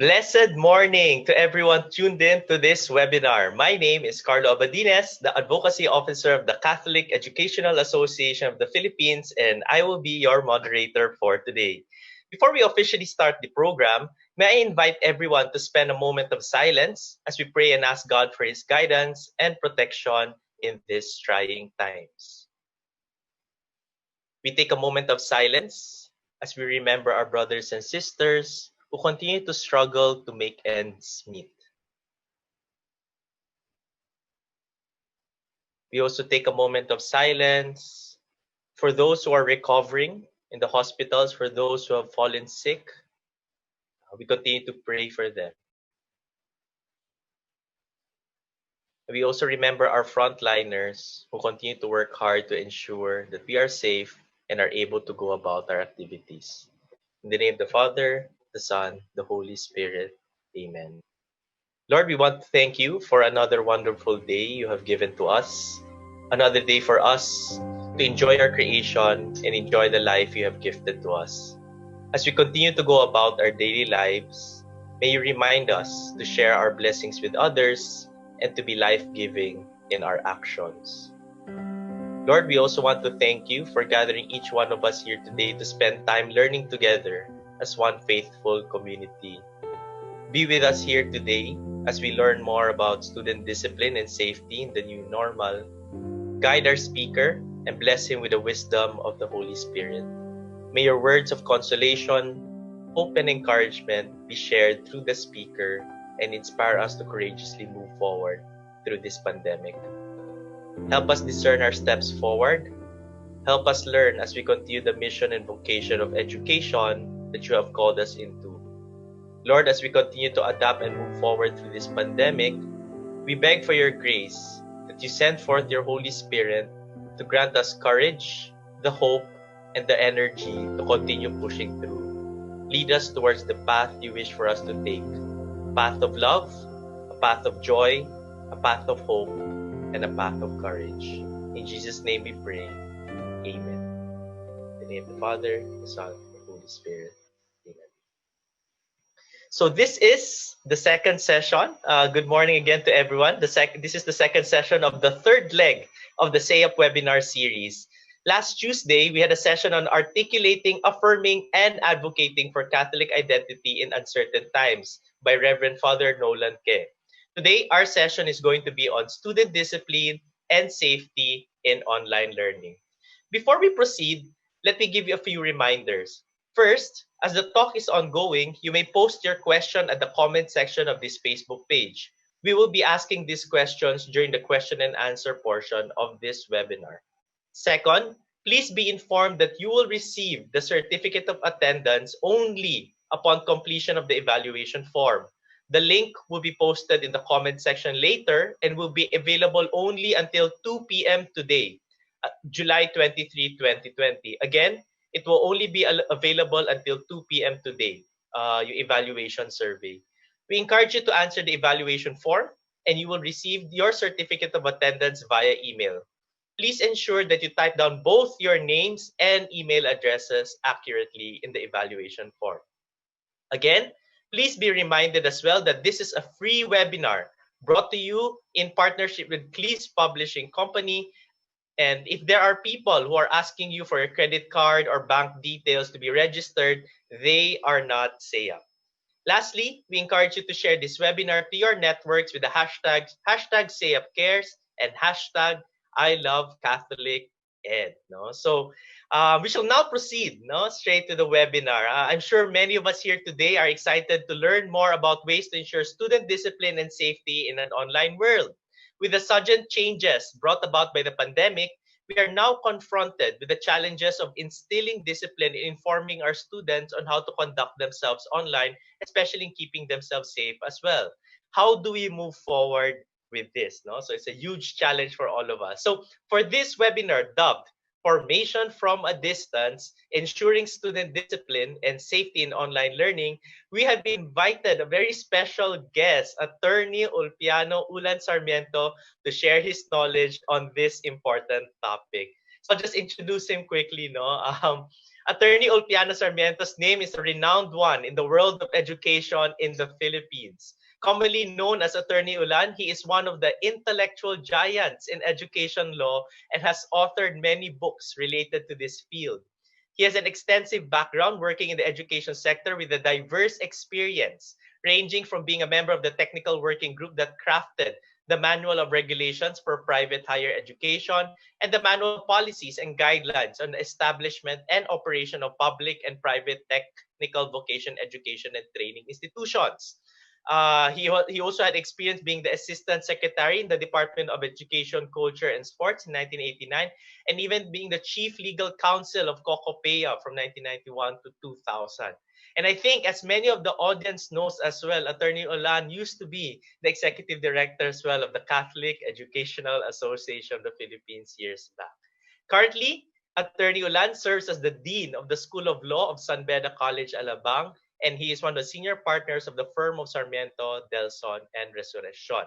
Blessed morning to everyone tuned in to this webinar. My name is Karlo Abadines, the Advocacy Officer of the Catholic Educational Association of the Philippines, and I will be your moderator for today. Before we officially start the program, may I invite everyone to spend a moment of silence as we pray and ask God for His guidance and protection in these trying times. We take a moment of silence as we remember our brothers and sisters who continue to struggle to make ends meet. We also take a moment of silence for those who are recovering in the hospitals, for those who have fallen sick. We continue to pray for them. We also remember our frontliners who continue to work hard to ensure that we are safe and are able to go about our activities. In the name of the Father, the Son, the Holy Spirit. Amen. Lord, we want to thank you for another wonderful day you have given to us. Another day for us to enjoy our creation and enjoy the life you have gifted to us. As we continue to go about our daily lives, may you remind us to share our blessings with others and to be life-giving in our actions. Lord, we also want to thank you for gathering each one of us here today to spend time learning together as one faithful community. Be with us here today as we learn more about student discipline and safety in the new normal. Guide our speaker and bless him with the wisdom of the Holy Spirit. May your words of consolation, hope, and encouragement be shared through the speaker and inspire us to courageously move forward through this pandemic. Help us discern our steps forward. Help us learn as we continue the mission and vocation of education that you have called us into. Lord, as we continue to adapt and move forward through this pandemic, we beg for your grace that you send forth your Holy Spirit to grant us courage, the hope, and the energy to continue pushing through. Lead us towards the path you wish for us to take. A path of love, a path of joy, a path of hope, and a path of courage. In Jesus' name we pray. Amen. In the name of the Father, the Son, and the Holy Spirit. Amen. So this is the second session. Good morning again to everyone. This is the second session of the third leg of the Say Up webinar series. Last Tuesday, we had a session on articulating, affirming, and advocating for Catholic identity in uncertain times by Reverend Father Nolan Ke. Today, our session is going to be on student discipline and safety in online learning. Before we proceed, let me give you a few reminders. First, as the talk is ongoing, you may post your question at the comment section of this Facebook page. We will be asking these questions during the question and answer portion of this webinar. Second, please be informed that you will receive the certificate of attendance only upon completion of the evaluation form. The link will be posted in the comment section later and will be available only until 2 p.m. today, July 23, 2020. Again, it will only be available until 2 p.m. today, your evaluation survey. We encourage you to answer the evaluation form and you will receive your certificate of attendance via email. Please ensure that you type down both your names and email addresses accurately in the evaluation form. Again, please be reminded as well that this is a free webinar brought to you in partnership with Cleese Publishing Company. And if there are people who are asking you for your credit card or bank details to be registered, they are not SAYAP. Lastly, we encourage you to share this webinar to your networks with the hashtags #SayUpCares and #ILoveCatholicEd. So we shall now proceed straight to the webinar. I'm sure many of us here today are excited to learn more about ways to ensure student discipline and safety in an online world. With the sudden changes brought about by the pandemic, we are now confronted with the challenges of instilling discipline in informing our students on how to conduct themselves online, especially in keeping themselves safe as well. How do we move forward with this? So it's a huge challenge for all of us. So for this webinar dubbed Formation from a Distance, Ensuring Student Discipline and Safety in Online Learning, we have invited a very special guest, attorney Ulpiano Sarmiento, to share his knowledge on this important topic. So I'll just introduce him quickly. Attorney Ulpiano Sarmiento's name is a renowned one in the world of education in the Philippines. Commonly known as Attorney Ulan, he is one of the intellectual giants in education law and has authored many books related to this field. He has an extensive background working in the education sector with a diverse experience, ranging from being a member of the technical working group that crafted the Manual of Regulations for Private Higher Education and the Manual of Policies and Guidelines on the establishment and operation of public and private technical vocation education and training institutions. He also had experience being the assistant secretary in the Department of Education, Culture, and Sports in 1989, and even being the chief legal counsel of Cocopea from 1991 to 2000. And I think, as many of the audience knows as well, Attorney Olan used to be the executive director as well of the Catholic Educational Association of the Philippines years back. Currently, Attorney Ulan serves as the Dean of the School of Law of San Beda College, Alabang, and he is one of the senior partners of the firm of Sarmiento, Delson, and Resurrection.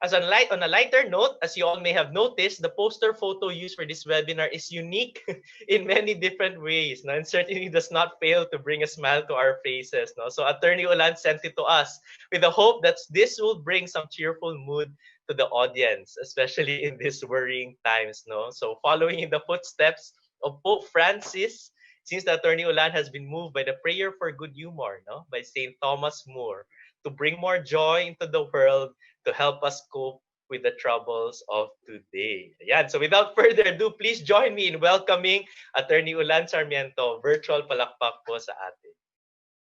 On a lighter note, as you all may have noticed, the poster photo used for this webinar is unique in many different ways, no? And certainly does not fail to bring a smile to our faces. No? So Attorney Ulan sent it to us with the hope that this will bring some cheerful mood to the audience, especially in these worrying times. No? So following in the footsteps of Pope Francis, since the Attorney Ulan has been moved by the prayer for good humor, no, by St. Thomas More, to bring more joy into the world, to help us cope with the troubles of today. Ayan. So without further ado, please join me in welcoming Attorney Ulan Sarmiento. Virtual palakpak po sa atin.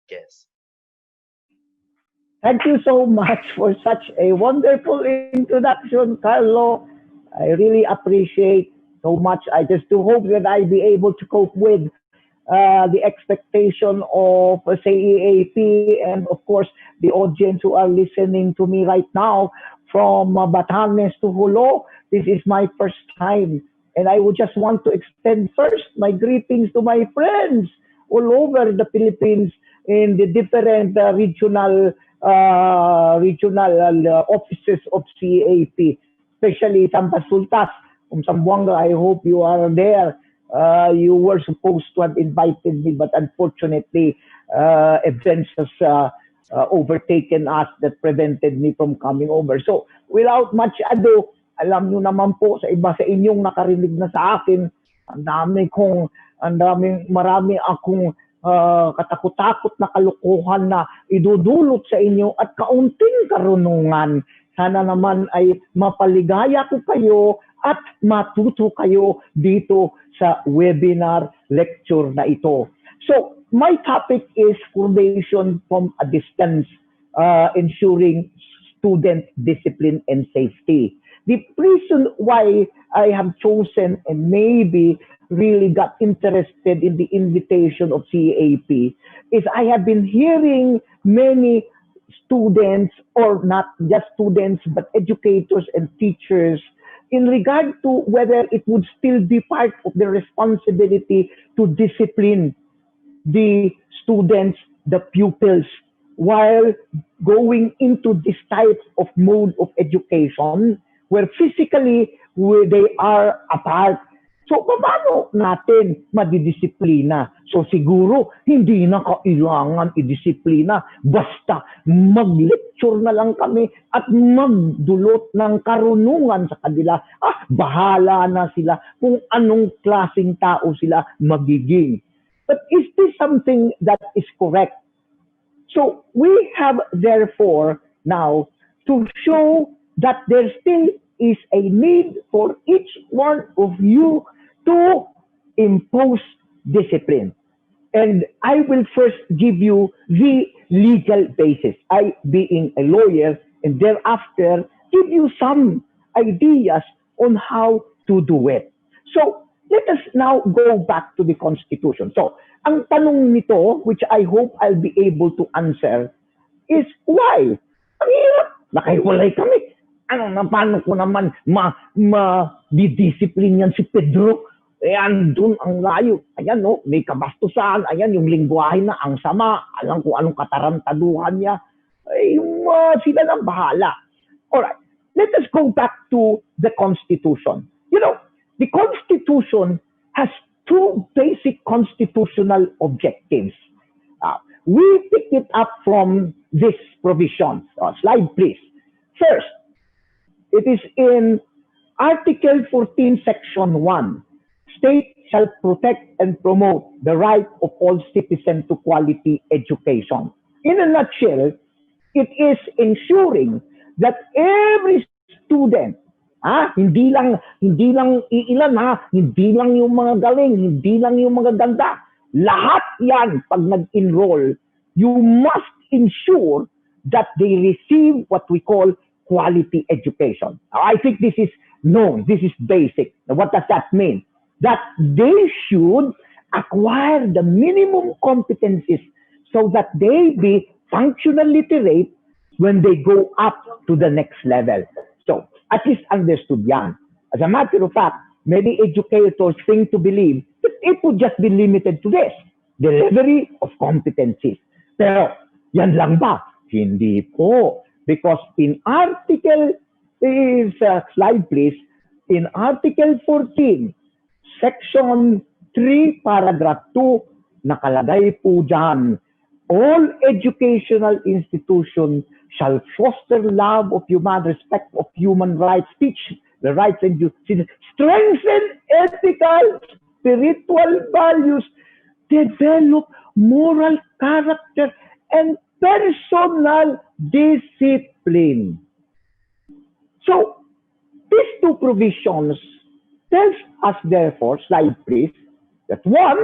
Yes. Thank you so much for such a wonderful introduction, Karlo. I really appreciate so much. I just do hope that I'll be able to cope with the expectation of CEAP and of course the audience who are listening to me right now from Batanes to Hulo. This is my first time and I would just want to extend first my greetings to my friends all over the Philippines in the different regional offices of CEAP, especially Tambasultas, from Zamboanga. I hope you are there. You were supposed to have invited me, but unfortunately, events has overtaken us that prevented me from coming over. So, without much ado, alam nyo naman po sa iba sa inyong nakarinig na sa akin, marami akong katakot-takot na kalukuhan na idudulot sa inyo at kaunting karunungan. Sana naman ay mapaligaya ko kayo at matuto kayo dito sa webinar lecture na ito. So, my topic is coordination from a distance, ensuring student discipline and safety. The reason why I have chosen and maybe really got interested in the invitation of CEAP is I have been hearing many students, or not just students, but educators and teachers, in regard to whether it would still be part of the responsibility to discipline the students, the pupils, while going into this type of mode of education where physically they are apart. So, paano natin madidisiplina? So, siguro, hindi na kailangan idisiplina. Basta mag-lecture na lang kami at magdulot ng karunungan sa kanila. Bahala na sila kung anong klaseng tao sila magiging. But is this something that is correct? So, we have therefore now to show that there still is a need for each one of you to impose discipline. And I will first give you the legal basis, I being a lawyer, and thereafter give you some ideas on how to do it. So, let us now go back to the Constitution. So, ang tanong nito, which I hope I'll be able to answer, is why? Ang hirap, nakahiwalay kami. Paano ko naman ma-discipline yan si Pedro? Ayan, dun ang layo. Ayan, no, may kabastusan. Ayan, yung lingwahe na ang sama. Alam ko anong katarantaduhan niya. Sila nang bahala. Alright, let us go back to the Constitution. You know, the Constitution has two basic constitutional objectives. We pick it up from this provision. Slide, please. First, it is in Article 14, Section 1. State shall protect and promote the right of all citizens to quality education. In a nutshell, it is ensuring that every student, hindi lang iilan hindi lang yung mga galing, hindi lang yung mga ganda. Lahat yan pag nag-enroll, you must ensure that they receive what we call quality education. I think this is known, this is basic. Now, what does that mean? That they should acquire the minimum competencies so that they be functional literate when they go up to the next level. So, at least understood yan. As a matter of fact, many educators think to believe that it would just be limited to this, delivery of competencies. Pero, yan lang ba? Hindi po. Because in Article, slide please, in Article 14, Section 3, Paragraph 2, nakalagay po dyan, all educational institutions shall foster love of human, respect of human rights, teach the rights and duties, strengthen ethical, spiritual values, develop moral character, and personal discipline. So, these two provisions tells us therefore, slide please, that one,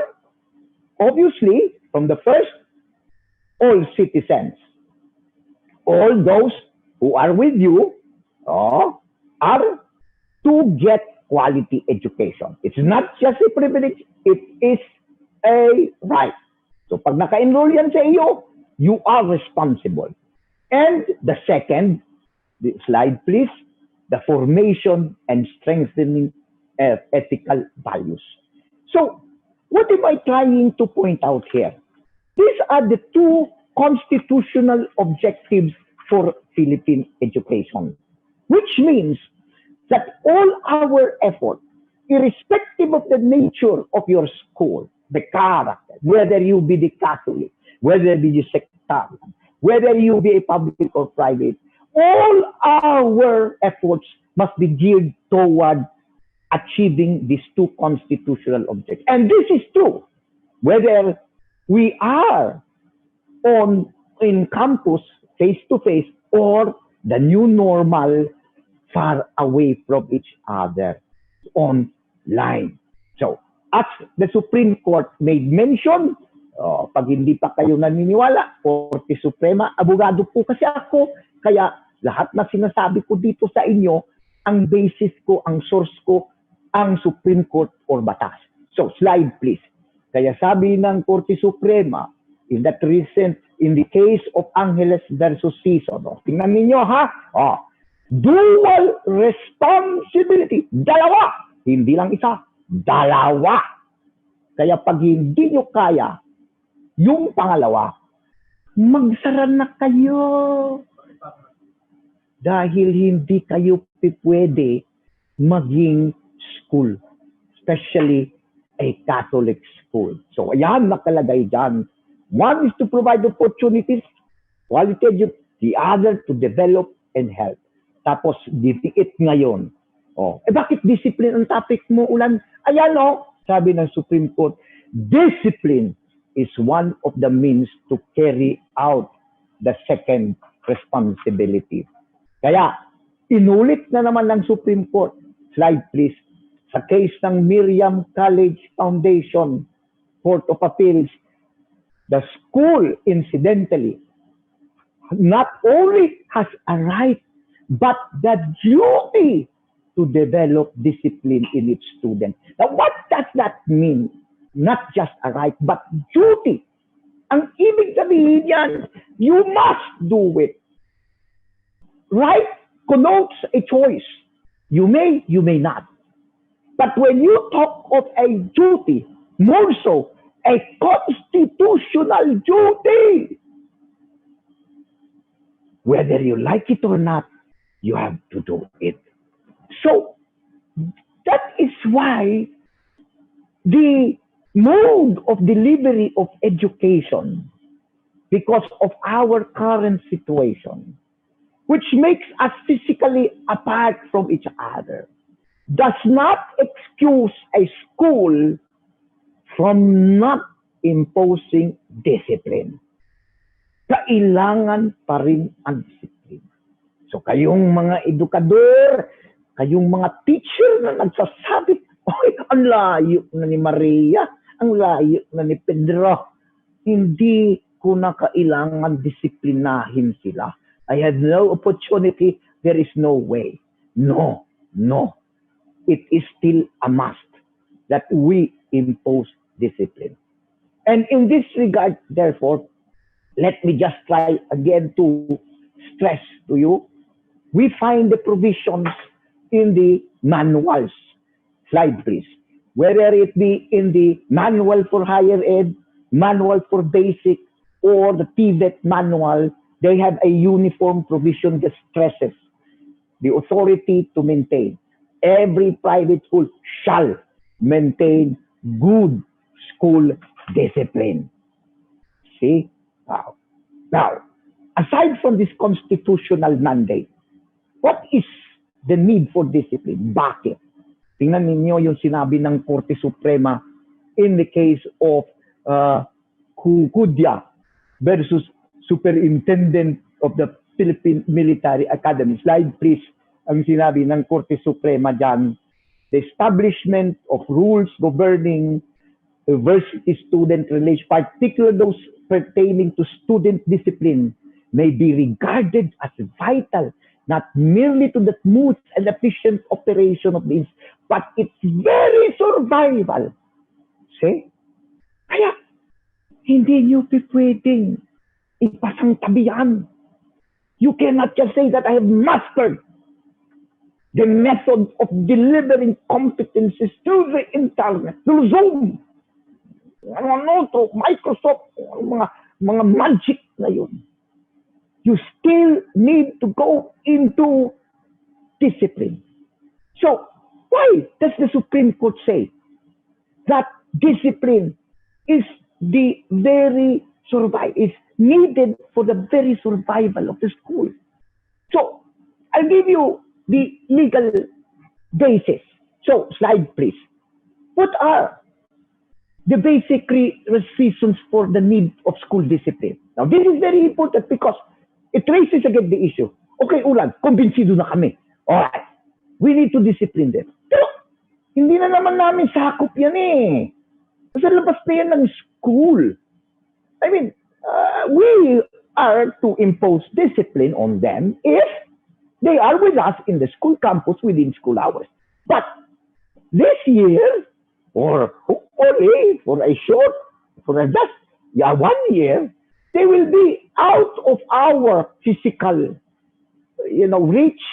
obviously, from the first, all citizens, all those who are with you, are to get quality education. It's not just a privilege, it is a right. So pag naka-enroll yan sa iyo, you are responsible. And the second, the slide please, the formation and strengthening of ethical values. So what am I trying to point out here? These are the two constitutional objectives for Philippine education, which means that all our effort, irrespective of the nature of your school, the character, whether you be the Catholic, whether you be sectarian, whether you be a public or private, all our efforts must be geared toward achieving these two constitutional objectives. And this is true whether we are in campus face-to-face or the new normal far away from each other online. So, as the Supreme Court made mention, pag hindi pa kayo naniniwala, Korte Suprema, abogado po kasi ako, kaya lahat na sinasabi ko dito sa inyo, ang basis ko, ang source ko, ang Supreme Court or batas. So, slide please. Kaya sabi ng Korte Suprema, in that recent, in the case of Angeles versus Season, tingnan ninyo ha, dual responsibility, dalawa, hindi lang isa, dalawa. Kaya pag hindi nyo kaya, yung pangalawa, magsara na kayo. Dahil hindi kayo pwede maging school, especially a Catholic school. So, ayan, nakalagay dyan. One is to provide opportunities, quality education, the other to develop and help. Tapos, dipiit ngayon. Bakit discipline ang topic mo, Ulan? Ayan, sabi ng Supreme Court, discipline is one of the means to carry out the second responsibility. Kaya, inulit na naman ng Supreme Court, slide please, sa case ng Miriam College Foundation, Court of Appeals, the school, incidentally, not only has a right, but the duty to develop discipline in its students. Now, what does that mean? Not just a right, but duty. Ang ibig sabihin yan, you must do it. Right connotes a choice. You may not. But when you talk of a duty, more so, a constitutional duty, whether you like it or not, you have to do it. So, that is why the mode of delivery of education because of our current situation, which makes us physically apart from each other, does not excuse a school from not imposing discipline. Kailangan pa rin ang discipline. So kayong mga edukador, kayong mga teacher na nagsasabi, "Oy, ang layo na ni Maria, ang layo na ni Pedro." Hindi ko na kailangan disiplinahin sila. I had no opportunity, there is no way. No, no. It is still a must that we impose discipline. And in this regard, therefore, let me just try again to stress to you, we find the provisions in the manuals. Slide, please. Whether it be in the manual for higher ed, manual for basic, or the TVET manual, they have a uniform provision that stresses the authority to maintain. Every private school shall maintain good school discipline. See? Now, aside from this constitutional mandate, what is the need for discipline? Bakit? Tingnan ninyo yung sinabi ng Korte Suprema in the case of Kudya versus Superintendent of the Philippine Military Academy. Slide please. Ang sinabi ng Korte Suprema dyan, the establishment of rules governing university student relations, particularly those pertaining to student discipline, may be regarded as vital, not merely to the smooth and efficient operation of the but its very survival. See? Kaya, hindi nyo pwedeng ipasang tabihan. You cannot just say that I have mastered the method of delivering competencies through the internet, through Zoom, through Microsoft, mga magic na yun. You still need to go into discipline. So, why does the Supreme Court say that discipline is the very is needed for the very survival of the school? So, I'll give you the legal basis. So, slide please. What are the basic reasons for the need of school discipline? Now, this is very important because it raises again the issue. Okay, Ulan, kumbinsido na kami. Alright, we need to discipline them. Pero, hindi na naman namin sakop yan eh. Sa labas pa yan ng school. I mean, we are to impose discipline on them if they are with us in the school campus within school hours. But this year, or only for a short, for just 1 year, they will be out of our physical, reach.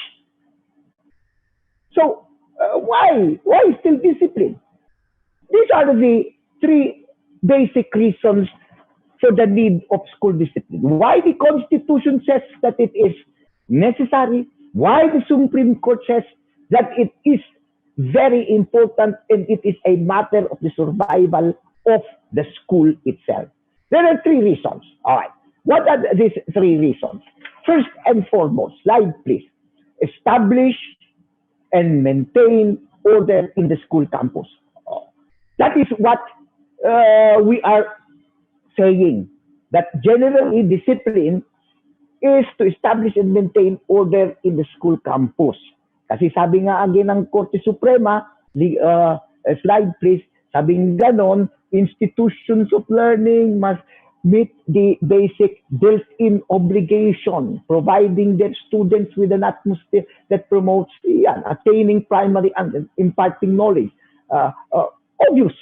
So, why? Why still discipline? These are the 3 basic reasons for the need of school discipline. Why the Constitution says that it is necessary, why the Supreme Court says that it is very important and it is a matter of the survival of the school itself. There are 3 reasons. All right. What are these 3 reasons? First and foremost, slide please. Establish and maintain order in the school campus. That is what we are saying. That generally discipline is to establish and maintain order in the school campus. Kasi sabi nga again ng Korte Suprema, slide please, sabi nga ganon, institutions of learning must meet the basic built-in obligation, providing their students with an atmosphere that promotes attaining primary and imparting knowledge. Obvious,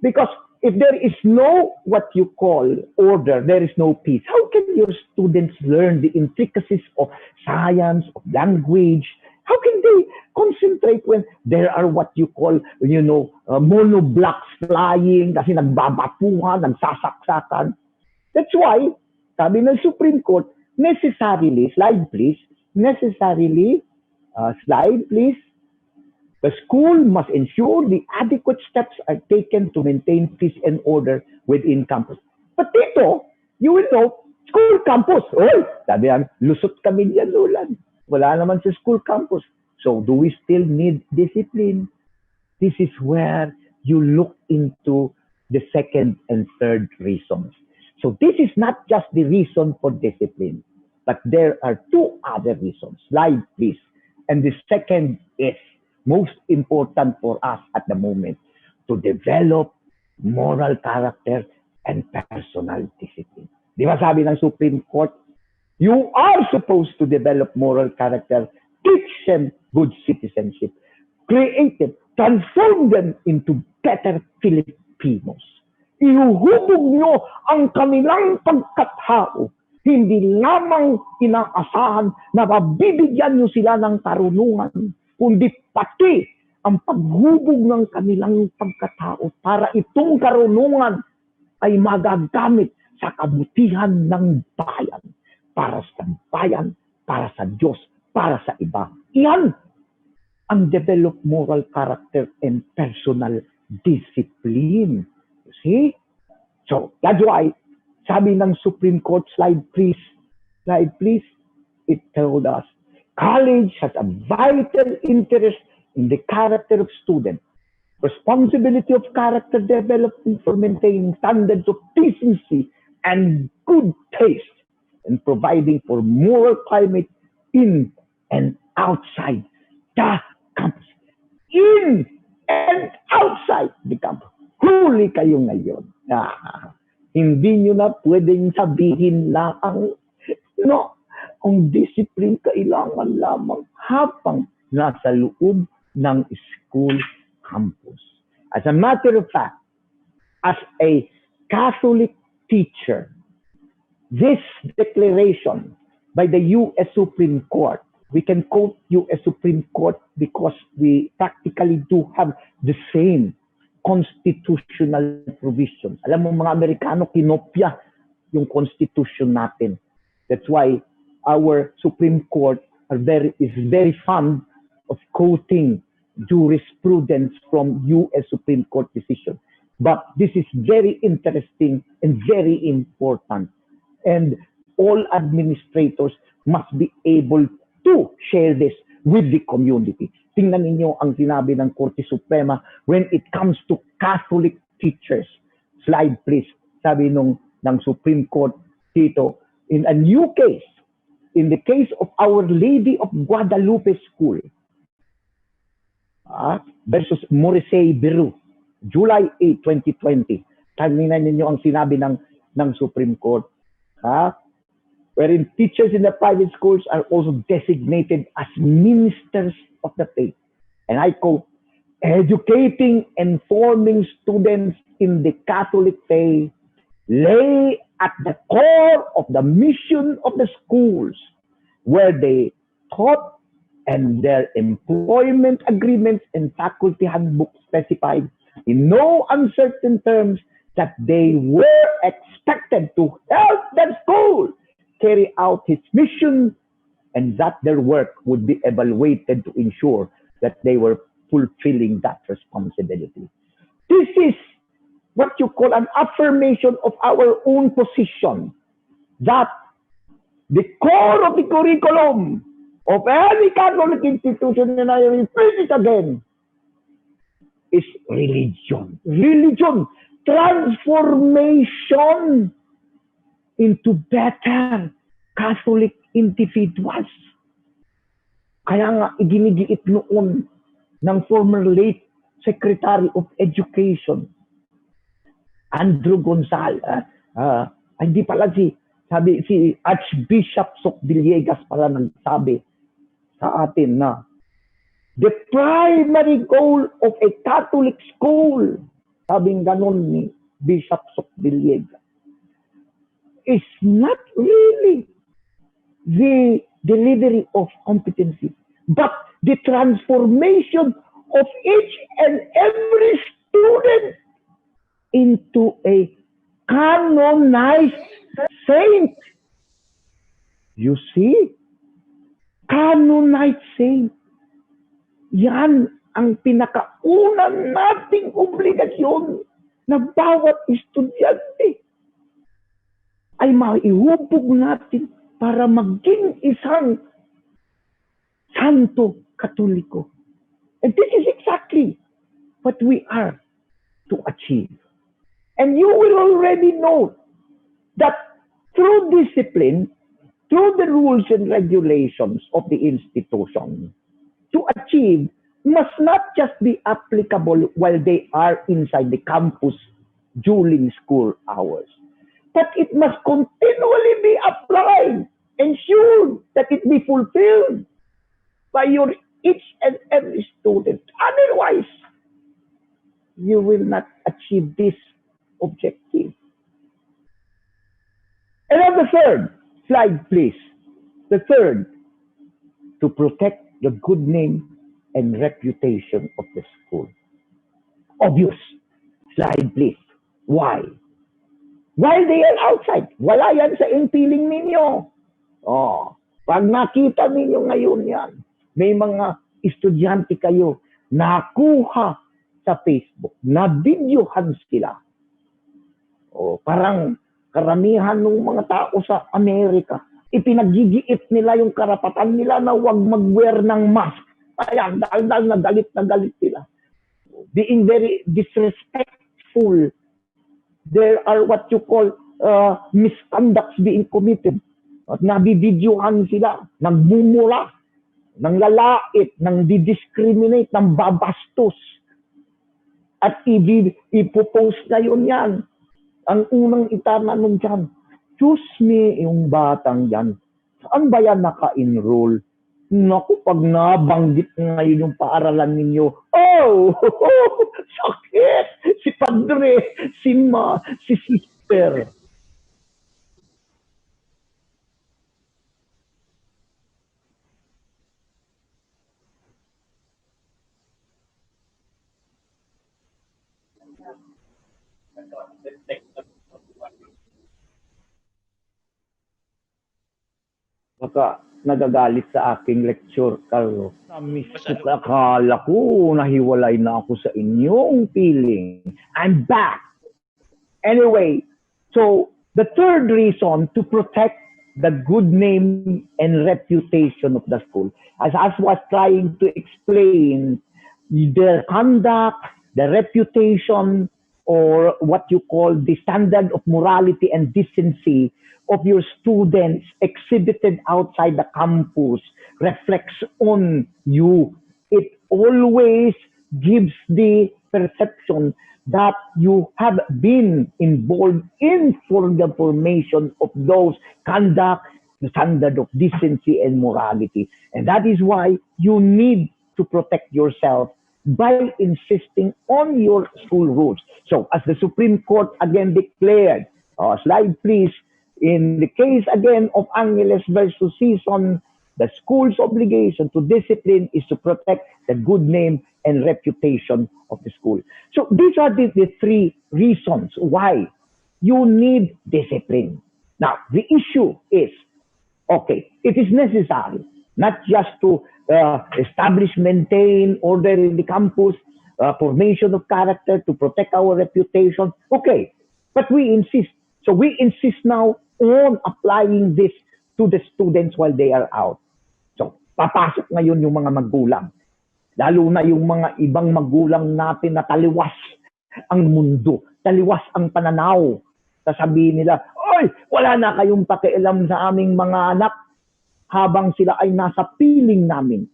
because if there is no what you call order, there is no peace. How can your students learn the intricacies of science, of language? How can they concentrate when there are what you call, monoblocks flying, kasi nagbabatuhan, nagsasaksakan? That's why, sabi ng Supreme Court, necessarily, slide please, The school must ensure the adequate steps are taken to maintain peace and order within campus. But dito, you will know, school campus. Oy, sabi yan, lusot kami diyan, Ulan. Wala naman sa school campus. So, do we still need discipline? This is where you look into the second and third reasons. So, this is not just the reason for discipline, but there are two other reasons. Slide, please. And the second is most important for us at the moment, to develop moral character and personal discipline. Di ba sabi ng Supreme Court, you are supposed to develop moral character, teach them good citizenship, create them, transform them into better Filipinos. Ihuhubog nyo ang kanilang pagkatao. Hindi lamang inaasahan na mabibigyan nyo sila ng karunungan, kundi pati ang paghubog ng kanilang pagkatao para itong karunungan ay magagamit sa kabutihan ng bayan, para sa bayan, para sa Diyos, para sa iba. Iyan ang develop moral character and personal discipline. You see? So, that's why, sabi ng Supreme Court, slide please, it told us, college has a vital interest in the character of students. Responsibility of character development for maintaining standards of decency and good taste and providing for moral climate in and outside the campus. In and outside the campus. Huli kayo ngayon. Hindi nyo na pwedeng sabihin lang, no, ang discipline kailangan lamang habang nasa loob ng school campus. As a matter of fact, as a Catholic teacher, this declaration by the U.S. Supreme Court, we can quote U.S. Supreme Court because we practically do have the same constitutional provisions. Alam mo mga Amerikano, kinopya yung constitution natin. That's why our Supreme Court is very fond of quoting jurisprudence from U.S. Supreme Court decision. But this is very interesting and very important. And all administrators must be able to share this with the community. Tingnan ninyo ang sinabi ng Korte Suprema when it comes to Catholic teachers. Slide please. Sabi ng Supreme Court dito, in a new case, in the case of Our Lady of Guadalupe School, versus Morrissey Biru, July 8, 2020. Tingnan ninyo ang sinabi ng Supreme Court. Wherein teachers in the private schools are also designated as ministers of the faith. And I quote, educating and forming students in the Catholic faith lay at the core of the mission of the schools, where they taught, and their employment agreements and faculty handbooks specified in no uncertain terms that they were expected to help the school carry out his mission, and that their work would be evaluated to ensure that they were fulfilling that responsibility. This is what you call an affirmation of our own position, that the core of the curriculum of any Catholic institution, and I repeat it again, is religion. Religion, transformation into better Catholic individuals. Kaya nga, iginigiit noon ng former late Secretary of Education, Andrew Gonzalez. Hindi pala si Archbishop Sok Villegas pala nagsabi sa atin na the primary goal of a Catholic school, sabing ganon ni Bishop Sok Villegas, is not really the delivery of competency, but the transformation of each and every student into a canonized saint. You see? Canonized saint. Yan ang pinakaunang nating obligasyon na bawat estudyante ay maihubog natin para maging isang santo katoliko. And this is exactly what we are to achieve. And you will already know that through discipline, through the rules and regulations of the institution, to achieve must not just be applicable while they are inside the campus during school hours, but it must continually be applied, ensured that it be fulfilled by your each and every student. Otherwise, you will not achieve this objective. And then the third, slide please. The third, to protect the good name and reputation of the school. Obvious. Slide please. Why? While they are outside, wala yan sa impiling ninyo. Oh, pag nakita ninyo ngayon yan, may mga estudyante kayo nakuha sa Facebook, na videohan sila. Oh, parang karamihan ng mga tao sa Amerika, ipinaggigiit nila yung karapatan nila na huwag mag-wear ng mask. Ayan, dahil na galit sila. Being very disrespectful. There are what you call misconducts being committed. At nabibidyohan sila, nagmumura, ng lalait, ng didiscriminate, ng babastos. At ipopost na yun yan. Ang unang itanong dyan, Diyos me, yung batang yan, saan ba yan naka-enroll? Naku, pag nabanggit ngayon yung paaralan ninyo, oh, sakit! Si padre, si sister. Baka nagagalit sa aking lecture, Karlo. Akala ko nahiwalay na ako sa inyong feeling. I'm back. Anyway, so the third reason to protect the good name and reputation of the school, as I was trying to explain, their conduct, the reputation, or what you call the standard of morality and decency of your students exhibited outside the campus reflects on you. It always gives the perception that you have been involved in for the formation of those conduct, the standard of decency and morality. And that is why you need to protect yourself by insisting on your school rules. So, as the Supreme Court again declared, slide please, in the case again of Angeles versus Season, the school's obligation to discipline is to protect the good name and reputation of the school. So these are the three reasons why you need discipline. Now, the issue is, okay, it is necessary not just to establish, maintain order in the campus, formation of character, to protect our reputation. Okay, but we insist. So we insist now on applying this to the students while they are out. So, papasok ngayon yung mga magulang. Lalo na yung mga ibang magulang natin na taliwas ang mundo, taliwas ang pananaw. Sasabihin nila, oy, wala na kayong pakialam sa aming mga anak habang sila ay nasa piling namin.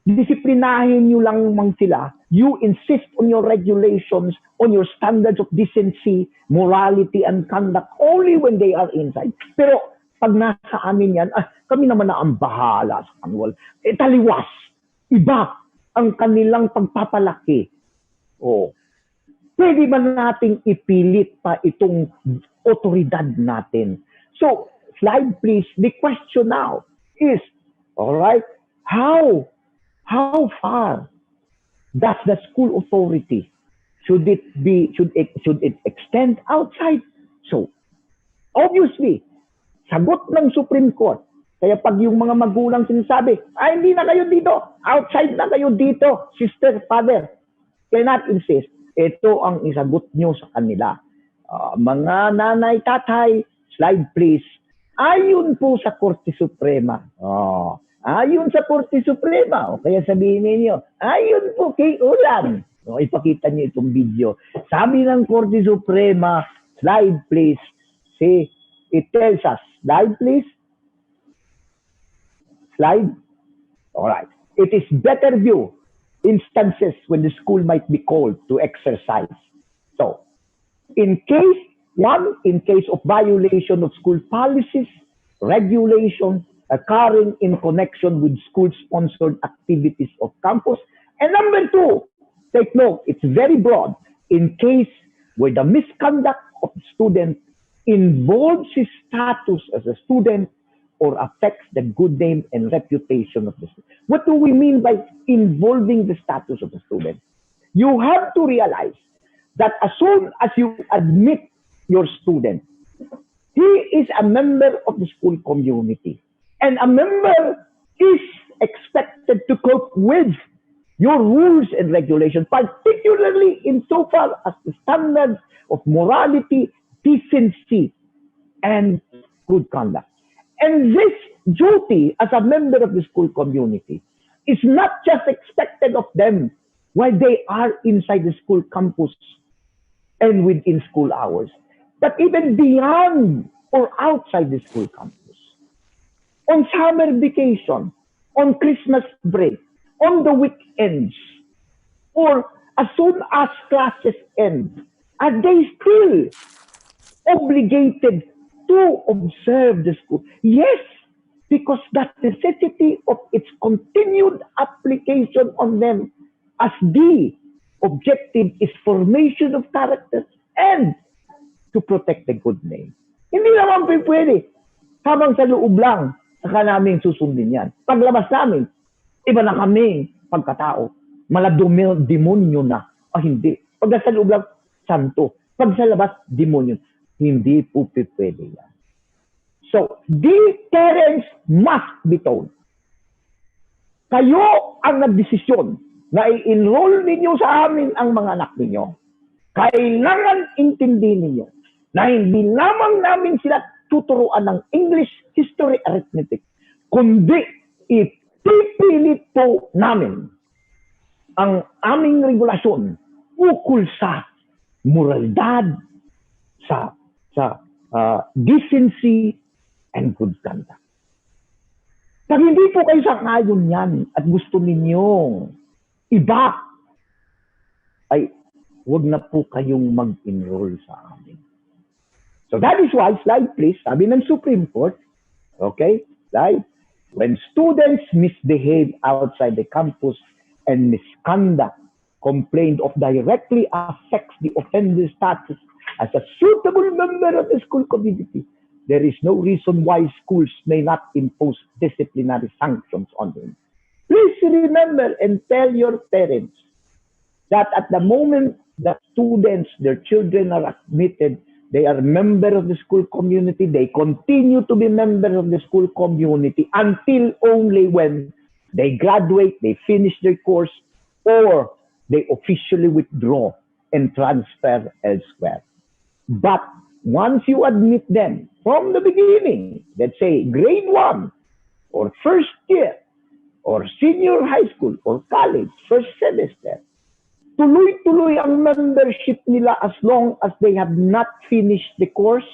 Disiplinahin nyo lang mang sila. You insist on your regulations, on your standards of decency, morality, and conduct only when they are inside. Pero pag nasa amin yan, kami naman na ang bahala sa kanwal. Taliwas. Iba ang kanilang pagpapalaki. Oh. Pwede ba nating ipilit pa itong otoridad natin? So, slide please. The question now is, all right, how far does the school authority should it extend outside? So, obviously, sagot ng Supreme Court, Kaya pag yung mga magulang sinasabi, ay hindi na kayo dito, outside na kayo dito, sister, father, cannot insist. Ito ang isagot nyo sa kanila. Mga nanay, tatay, slide please. Ayon po sa Korte Suprema. Ayon sa Korte Suprema. O kaya sabihin niyo, ayon po kay Ulan. Ipakita niyo itong video. Sabi ng Korte Suprema, slide please. See, it tells us, slide please. Slide. All right. It is better view instances when the school might be called to exercise. So, in case of violation of school policies, regulations occurring in connection with school-sponsored activities of campus. And number two, take note, it's very broad. In case where the misconduct of the student involves his status as a student or affects the good name and reputation of the student. What do we mean by involving the status of the student? You have to realize that as soon as you admit your student, he is a member of the school community. And a member is expected to cope with your rules and regulations, particularly insofar as the standards of morality, decency, and good conduct. And this duty as a member of the school community is not just expected of them while they are inside the school campus and within school hours, but even beyond or outside the school campus. On summer vacation, on Christmas break, on the weekends, or as soon as classes end, are they still obligated to observe the school? Yes, because that necessity of its continued application on them as the objective is formation of character and to protect the good name. Hindi naman pwede. Habang sa loob lang, saka namin susundin yan. Paglabas namin, iba na kami pagkatao. Demonyo na. Hindi. Pag sa loob lang, santo. Pag sa labas, demonyo. Hindi po pwede yan. So, the parents must be told. Kayo ang nagdesisyon na i-enroll ninyo sa amin ang mga anak ninyo. Kailangan intindihin ninyo na hindi lamang namin sila tuturuan ng English, history, arithmetic, kundi ipipilit po namin ang aming regulasyon ukol sa moralidad, sa decency, and good conduct. Pag hindi po kayo sang-ayon yan at gusto ninyong iba, ay huwag na po kayong mag-enroll sa amin. So that is why, slide please, sabi ng Supreme Court, okay, slide, when students misbehave outside the campus and misconduct complained of directly affects the offender's status as a suitable member of the school community, there is no reason why schools may not impose disciplinary sanctions on them. Please remember and tell your parents that at the moment that students, their children are admitted, they are members of the school community, they continue to be members of the school community until only when they graduate, they finish their course, or they officially withdraw and transfer elsewhere. But once you admit them from the beginning, let's say grade 1 or first year or senior high school or college, first semester, tuloy-tuloy ang membership nila as long as they have not finished the course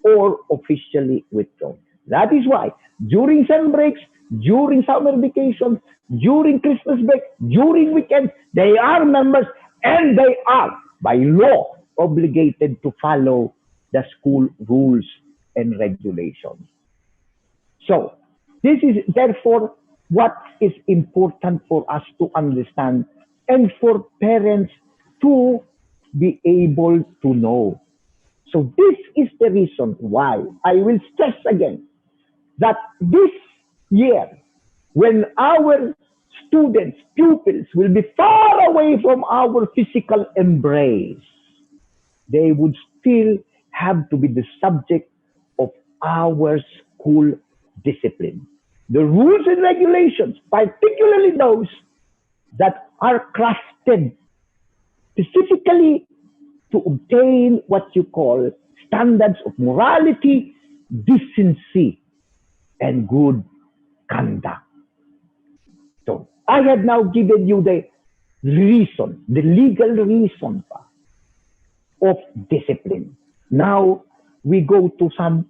or officially withdrawn. That is why during sem breaks, during summer vacations, during Christmas break, during weekends, they are members and they are by law obligated to follow the school rules and regulations. So, this is therefore what is important for us to understand and for parents to be able to know. So this is the reason why I will stress again that this year, when our students, pupils will be far away from our physical embrace, they would still have to be the subject of our school discipline. The rules and regulations, particularly those that are crafted specifically to obtain what you call standards of morality, decency, and good conduct. So I have now given you the reason, the legal reason of discipline. Now, we go to some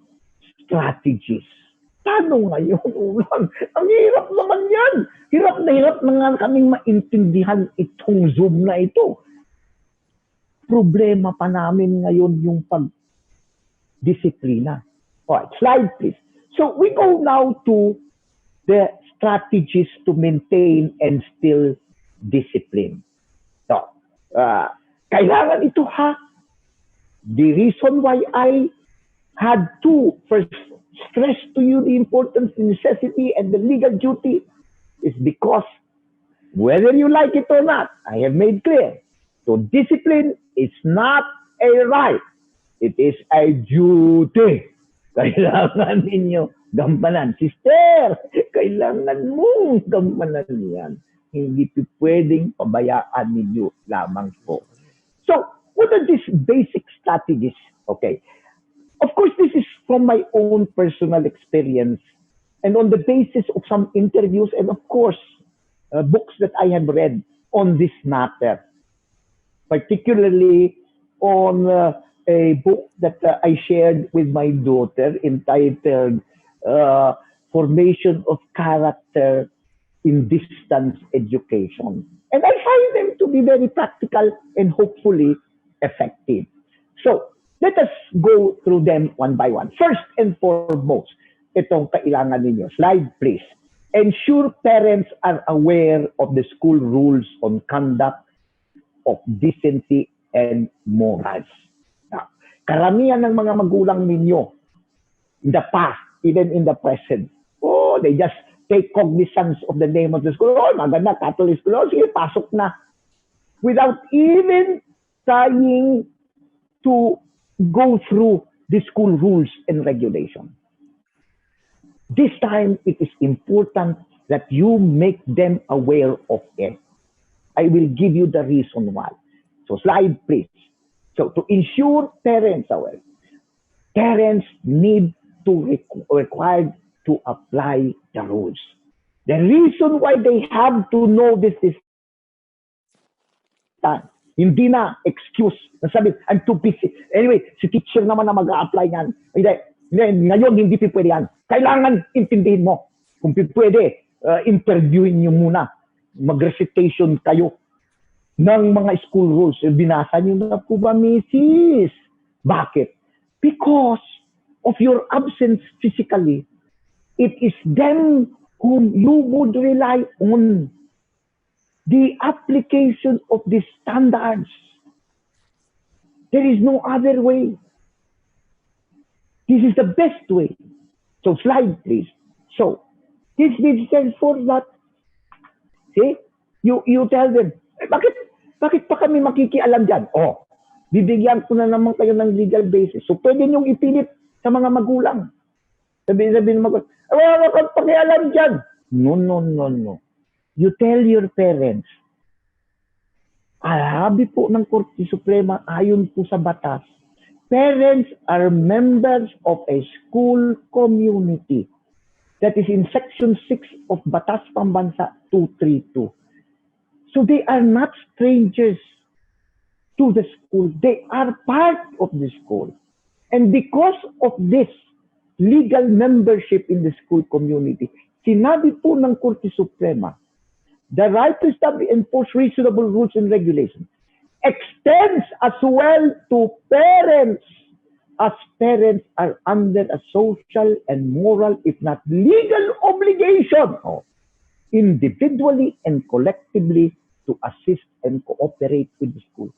strategies. Paano ngayon, Ulan? Ang hirap naman yan. Hirap na nga kaming maintindihan itong Zoom na ito. Problema pa namin ngayon yung pag-disiplina. Alright, slide please. So we go now to the strategies to maintain and still discipline. So, kailangan ito ha. The reason why I had to first stress to you the importance, the necessity, and the legal duty is because whether you like it or not, I have made clear. So discipline is not a right. It is a duty. Kailangan ninyo gampanan. Sister, kailangan mo gampanan yan. Hindi pwedeng pabayaan ninyo lamang po. So, what are these basic strategies? Okay. Of course, this is from my own personal experience and on the basis of some interviews and, of course, books that I have read on this matter, particularly on a book that I shared with my daughter entitled Formation of Character in Distance Education. And I find them to be very practical and hopefully effective. So, let us go through them one by one. First and foremost, itong kailangan ninyo. Slide, please. Ensure parents are aware of the school rules on conduct, of decency, and morals. Now, karamihan ng mga magulang ninyo, in the past, even in the present, they just take cognizance of the name of the school. Maganda, Catholic school. Sige, pasok na. Without even trying to go through the school rules and regulations. This time, it is important that you make them aware of it. I will give you the reason why. So slide, please. So to ensure parents are aware, parents need to required to apply the rules. The reason why they have to know this time, hindi na excuse. Nasabi, I'm too busy. Anyway, si teacher naman na mag-a-apply yan. Hindi, ngayon hindi pwede yan. Kailangan intindihin mo. Kung pwede, interviewin nyo muna. Mag-recitation kayo ng mga school rules. Binasa nyo na po ba, Mrs.? Bakit? Because of your absence physically, it is them whom you would rely on. The application of the standards. There is no other way. This is the best way. So slide, please. So, this is for that. See? You tell them, bakit pa kami makikialam dyan? Bibigyan ko na naman kayo ng legal basis. So, pwede niyong ipilit sa mga magulang. Sabihin ng magulang, wala kang pakialam dyan. No. You tell your parents, alabi po ng Korte Suprema, ayon po sa batas, parents are members of a school community. That is in Section 6 of Batas Pambansa 232. So they are not strangers to the school. They are part of the school. And because of this legal membership in the school community, sinabi po ng Korte Suprema, the right to establish and enforce reasonable rules and regulations extends as well to parents, as parents are under a social and moral, if not legal obligation, individually and collectively to assist and cooperate with the school.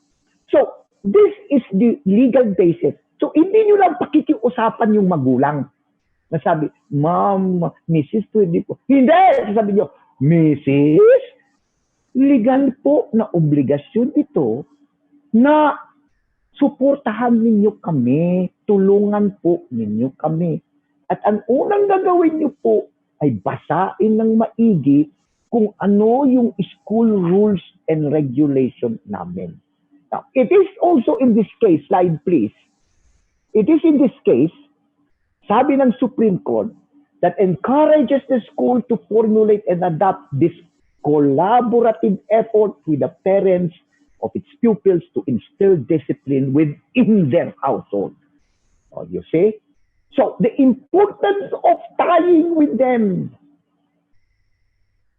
So, this is the legal basis. So, hindi nyo lang pakikiusapan yung magulang. Nasabi, Ma'am, Mrs. pwede po. Hindi! Sabi nyo, Mrs., legal po na obligasyon ito na suportahan ninyo kami, tulungan po ninyo kami. At ang unang gagawin niyo po ay basain ng maigi kung ano yung school rules and regulation namin. Now, it is also in this case, slide please, it is in this case, sabi ng Supreme Court, that encourages the school to formulate and adopt this collaborative effort with the parents of its pupils to instill discipline within their household. Oh, you see? So, the importance of tying with them,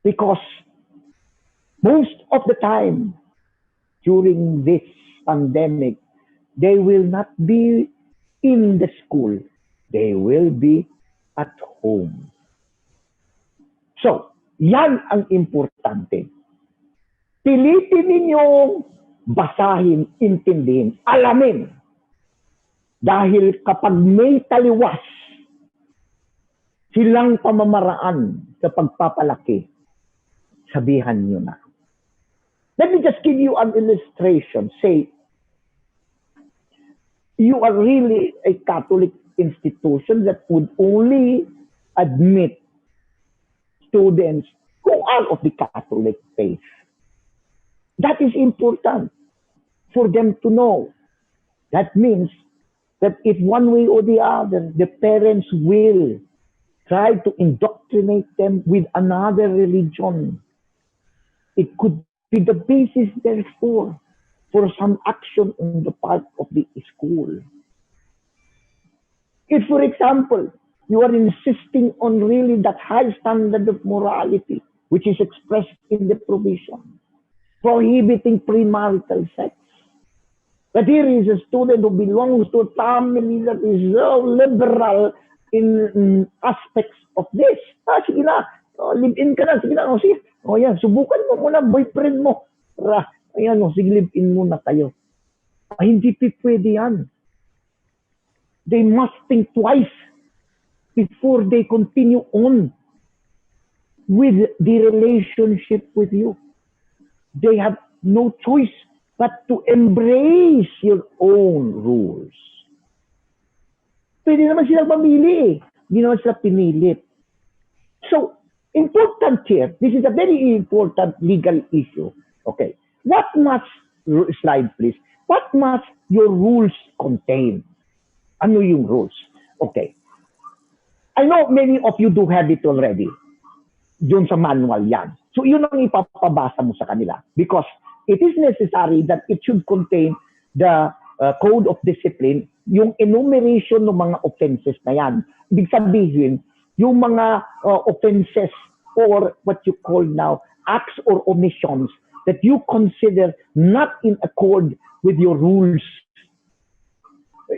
because most of the time during this pandemic, they will not be in the school. They will be at home. So, yan ang importante. Pilitin ninyong basahin, intindihin, alamin. Dahil kapag may taliwas silang pamamaraan sa pagpapalaki, sabihan nyo na. Let me just give you an illustration. Say, you are really a Catholic institution that would only admit students who are of the Catholic faith. That is important for them to know. That means that if one way or the other, the parents will try to indoctrinate them with another religion, it could be the basis, therefore, for some action on the part of the school. If, for example, you are insisting on really that high standard of morality, which is expressed in the provision, prohibiting premarital sex, but here is a student who belongs to a family that is so liberal in aspects of this. Sige na, live-in ka na, sige na, sige. Yan, subukan mo muna boyfriend mo. Ayan, sige, live-in muna kayo. Hindi pwede yan. They must think twice before they continue on with the relationship with you. They have no choice but to embrace your own rules. Pwede naman silang mamili eh. Hindi naman sila pinilit. So, important here, this is a very important legal issue. Okay. What must, slide please, what must your rules contain? Ano yung rules? Okay. I know many of you do have it already. Yun sa manual yan. So, yun ang ipapabasa mo sa kanila. Because it is necessary that it should contain the code of discipline, yung enumeration ng mga offenses na yan. Ibig sabihin, yung mga offenses or what you call now acts or omissions that you consider not in accord with your rules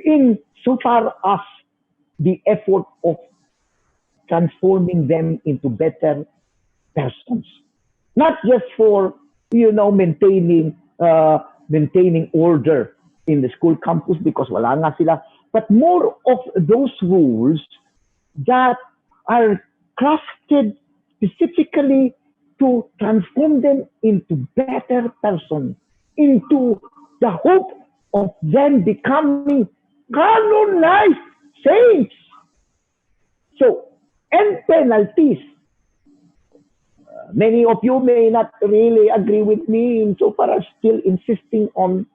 in so far as the effort of transforming them into better persons. Not just for, maintaining order in the school campus because wala nga sila, but more of those rules that are crafted specifically to transform them into better persons, into the hope of them becoming canonized saints. So, and penalties. Many of you may not really agree with me in so far as still insisting on,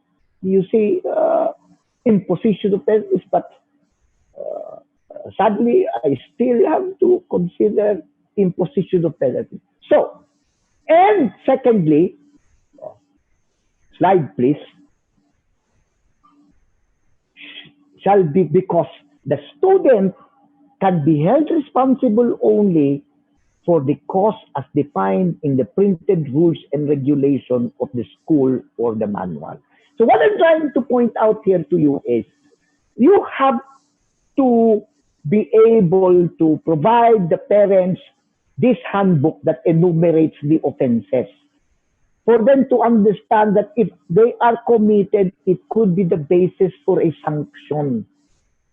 imposition of penalties, but sadly, I still have to consider imposition of penalties. So, and secondly, slide please, shall be because the student can be held responsible only for the cost as defined in the printed rules and regulations of the school or the manual. So what I'm trying to point out here to you is, you have to be able to provide the parents this handbook that enumerates the offenses, for them to understand that if they are committed, it could be the basis for a sanction.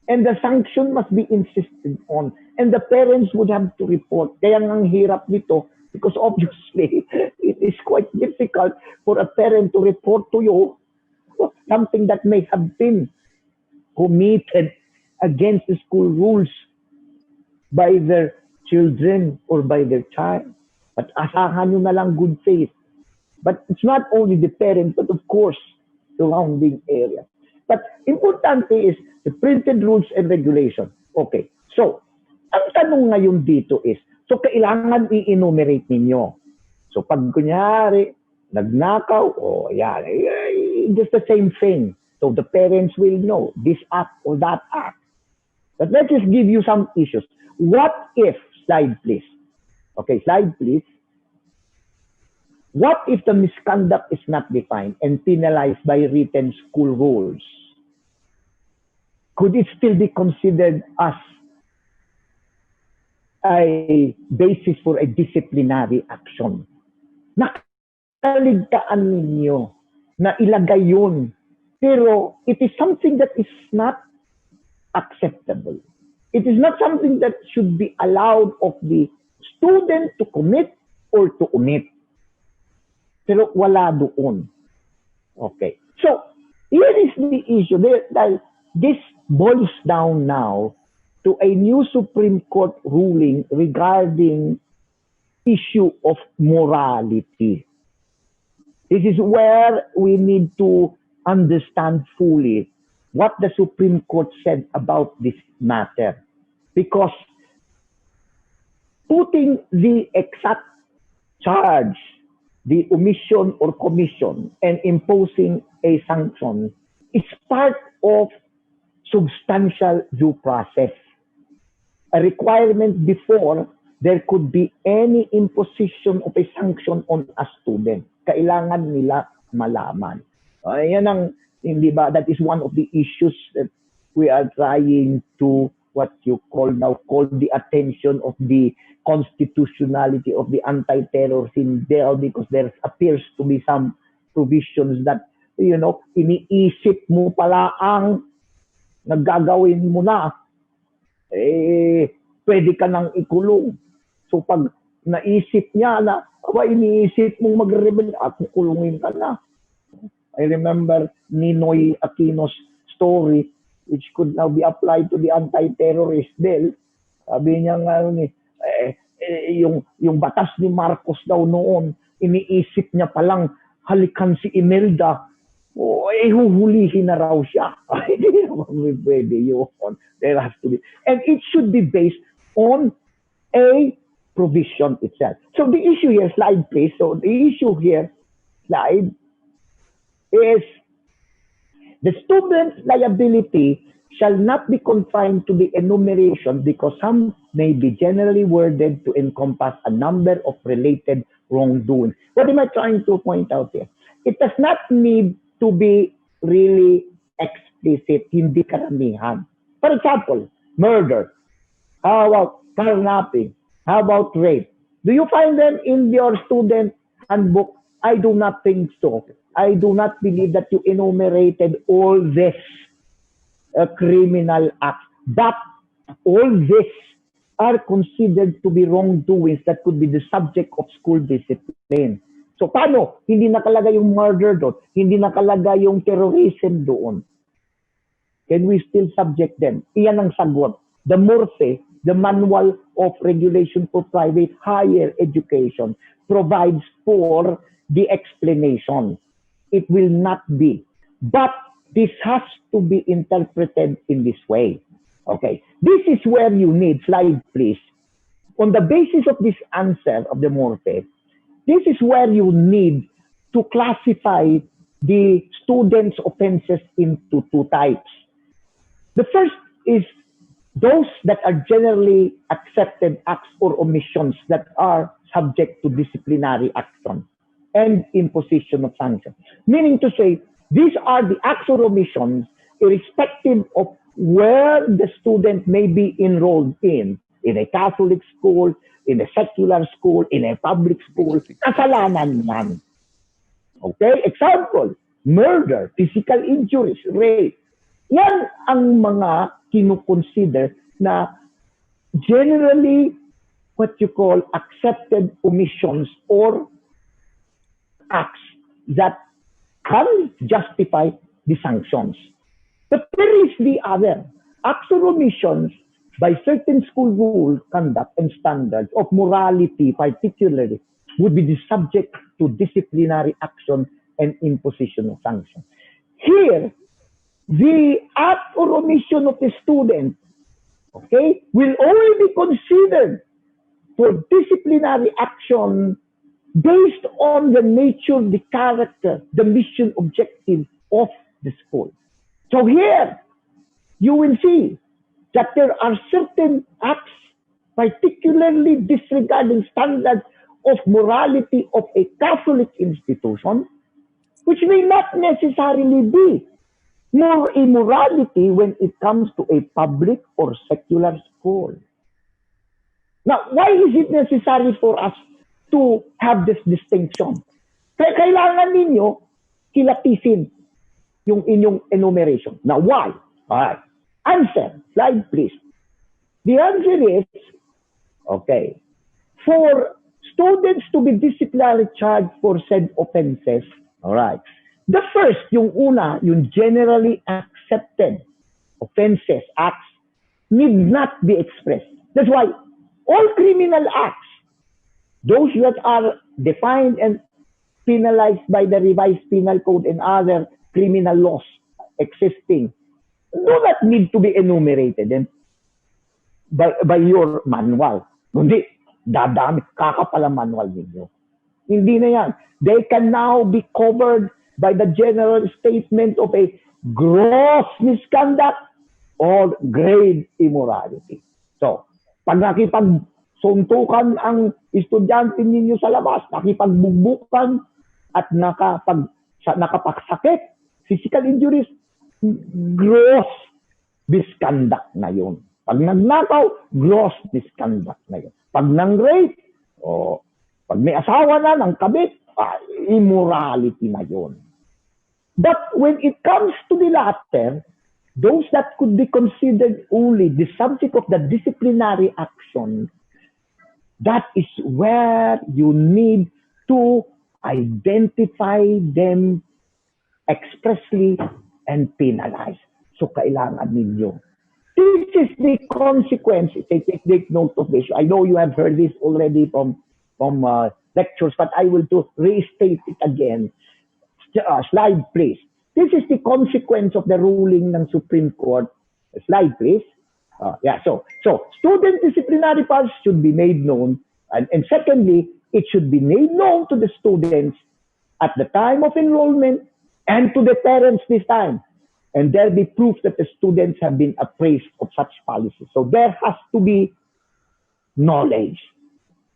And the sanction must be insisted on. And the parents would have to report. Kaya ang hirap nito, because obviously, it is quite difficult for a parent to report to you something that may have been committed against the school rules. by their children or by their child. But asahan nyo na lang good faith. But it's not only the parent, but of course, surrounding area. But importante is the printed rules and regulation. Okay. So, ang tanong ngayon dito is, so kailangan i-enumerate ninyo. So pag kunyari, nagnakaw, o yan, just the same thing. So the parents will know this act or that act. But let's just give you some issues. What if, slide please. Okay, slide please. What if the misconduct is not defined and penalized by written school rules? Could it still be considered as a basis for a disciplinary action? Nakaligtaan ninyo na ilagay yun. Pero it is something that is not acceptable. It is not something that should be allowed of the student to commit or to omit. Pero wala doon. Okay. So, here is the issue. This boils down now to a new Supreme Court ruling regarding issue of morality. This is where we need to understand fully what the Supreme Court said about this matter. Because putting the exact charge, the omission or commission, and imposing a sanction is part of substantial due process. A requirement before there could be any imposition of a sanction on a student. Kailangan nila malaman. Yan ang, hindi ba, that is one of the issues that we are trying to, what you call now, call the attention of the constitutionality of the anti-terror bill, because there appears to be some provisions that, you know, iniisip mo pala ang naggagawin mo na, pwede ka nang ikulong. So pag naisip niya na, iniisip mong mag-rebel at kukulungin ka na. I remember Ninoy Aquino's story, which could now be applied to the anti-terrorist bill. Sabi niya nga, yung batas ni Marcos daw noon, iniisip niya palang halikan si Imelda, huhulihin na raw siya. Hindi naman pwede yun. There has to be. And it should be based on a provision itself. So the issue here, slide please. So the issue here, slide, is the student's liability shall not be confined to the enumeration because some may be generally worded to encompass a number of related wrongdoings. What am I trying to point out here? It does not need to be really explicit, hindi karamihan. For example, murder. How about kidnapping? How about rape? Do you find them in your student handbook? I do not think so. I do not believe that you enumerated all this criminal acts. But all this are considered to be wrongdoings that could be the subject of school discipline. So paano? Hindi nakalagay yung murder doon. Hindi nakalagay yung terrorism doon. Can we still subject them? Iyan ang sagot. The MORFE, the Manual of Regulation for Private Higher Education, provides for the explanation. It will not be. But this has to be interpreted in this way. Okay. This is where you need, slide please. On the basis of this answer of the MORFE, this is where you need to classify the students' offenses into two types. The first is those that are generally accepted acts or omissions that are subject to disciplinary action and imposition of sanction. Meaning to say, these are the acts or omissions irrespective of where the student may be enrolled in a Catholic school, in a secular school, in a public school, kasalanan man. Okay? Example, murder, physical injuries, rape. Yan ang mga kinukonsider na generally what you call accepted omissions or acts that can justify the sanctions. But there is the other acts or omissions by certain school rules, conduct, and standards of morality particularly would be the subject to disciplinary action and imposition of sanction. Here, the act or omission of the student, okay, will only be considered for disciplinary action based on the nature, the character, the mission, objective of the school. So here, you will see that there are certain acts, particularly disregarding standards of morality of a Catholic institution, which may not necessarily be more immorality when it comes to a public or secular school. Now, why is it necessary for us to have this distinction? Kailangan ninyo kilatisin yung inyong enumeration. Now, why? All right. Answer. Slide, please. The answer is, okay, for students to be disciplinarily charged for said offenses, all right, the first, yung una, yung generally accepted offenses, acts, need not be expressed. That's why all criminal acts, those that are defined and penalized by the revised penal code and other criminal laws existing, do not need to be enumerated by your manual. Hindi, dadami, kakapala manual ninyo. Hindi na yan. They can now be covered by the general statement of a gross misconduct or grave immorality. So, pag nakipagsuntukan ang estudyante ninyo sa labas, nakipagbugbukan at nakapagsakit, physical injuries, gross misconduct na yun. Pag nagnakaw, gross misconduct na yun. Pag nang-rape, o pag may asawa na ng kabit, immorality na yun. But when it comes to the latter, those that could be considered only the subject of the disciplinary action, that is where you need to identify them expressly and penalize. So, kailangan ninyo. This is the consequence. Take note of this. I know you have heard this already from lectures, but I will restate it again. Slide, please. This is the consequence of the ruling ng Supreme Court. Slide, please. So student disciplinary powers should be made known. And secondly, it should be made known to the students at the time of enrollment and to the parents this time. And there be proof that the students have been appraised of such policies. So there has to be knowledge.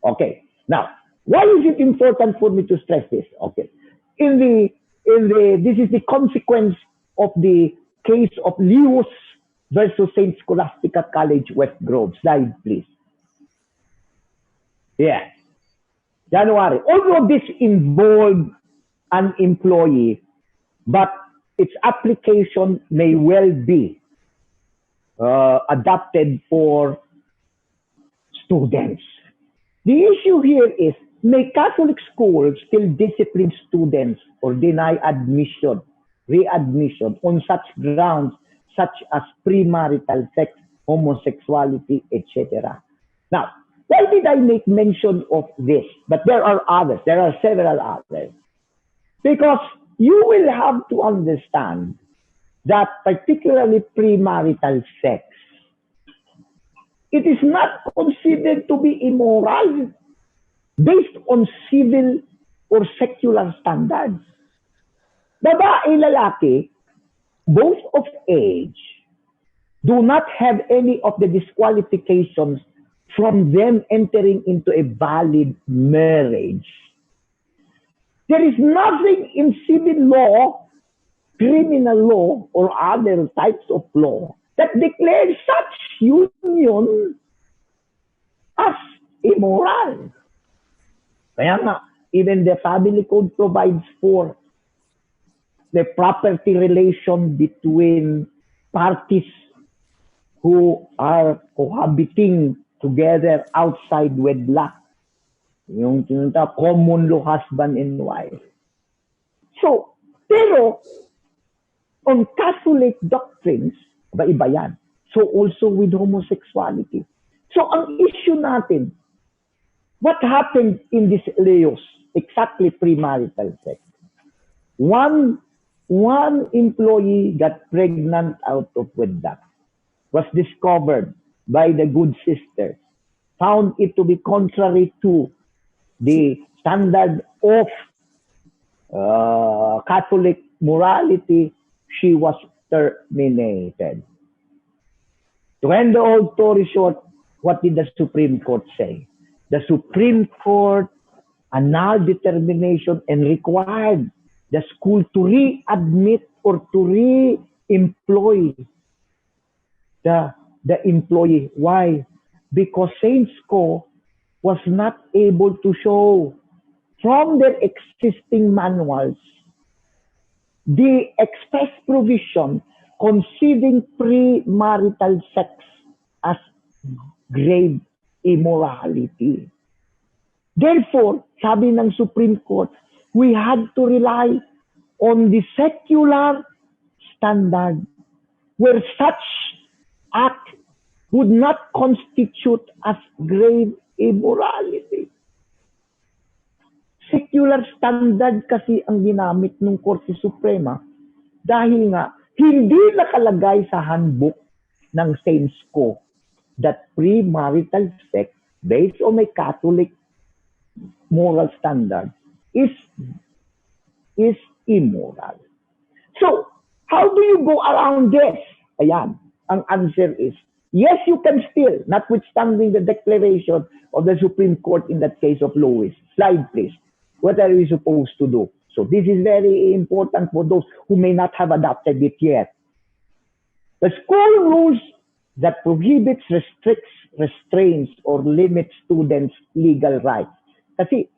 Okay. Now, why is it important for me to stress this? Okay. This is the consequence of the case of Lewis versus St. Scholastica College, West Grove. Slide, please. Yeah. January. Although this involved an employee, but its application may well be adapted for students. The issue here is, may Catholic schools still discipline students or deny readmission on such grounds such as premarital sex, homosexuality, etc.? Now, why did I make mention of this? But there are others. There are several others. Because you will have to understand that particularly premarital sex, it is not considered to be immoral based on civil or secular standards. Babae, lalaki, both of age, do not have any of the disqualifications from them entering into a valid marriage. There is nothing in civil law, criminal law, or other types of law that declares such union as immoral. Kaya nga, even the family code provides for the property relation between parties who are cohabiting together outside wedlock. Yung tinatawag common law husband and wife. So, pero on Catholic doctrines, iba yan. So also with homosexuality. So ang issue natin, what happened in this Leos? Exactly premarital sex. One employee got pregnant out of wedlock, was discovered by the good sister, found it to be contrary to the standard of Catholic morality, she was terminated. To end the whole story short, what did the Supreme Court say? The Supreme Court annulled determination and required the school to readmit or to re-employ the employee. Why? Because Saints Co was not able to show from their existing manuals the express provision conceiving premarital sex as grave immorality. Therefore, sabi ng Supreme Court, we had to rely on the secular standard where such act would not constitute as grave immorality. Secular standard kasi ang ginamit ng Korte Suprema dahil nga hindi nakalagay sa handbook ng Saints Co that premarital sex based on a Catholic moral standard is immoral. So, how do you go around this? Ayan, ang answer is, yes, you can still, notwithstanding the declaration of the Supreme Court in that case of Lewis. Slide, please. What are we supposed to do? So this is very important for those who may not have adopted it yet. The school rules that prohibits, restricts, restrains, or limits students' legal rights. Kasi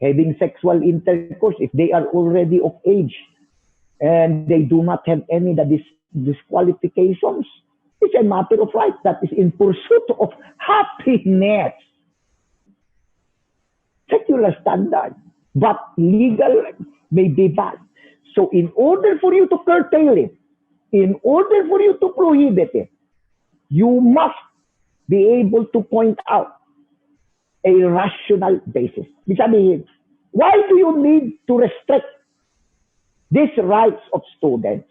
having sexual intercourse, if they are already of age and they do not have any disqualifications, it's a matter of right that is in pursuit of happiness. Secular standard. But legal may be bad. So in order for you to curtail it, in order for you to prohibit it, you must be able to point out a rational basis. Why do you need to restrict these rights of students?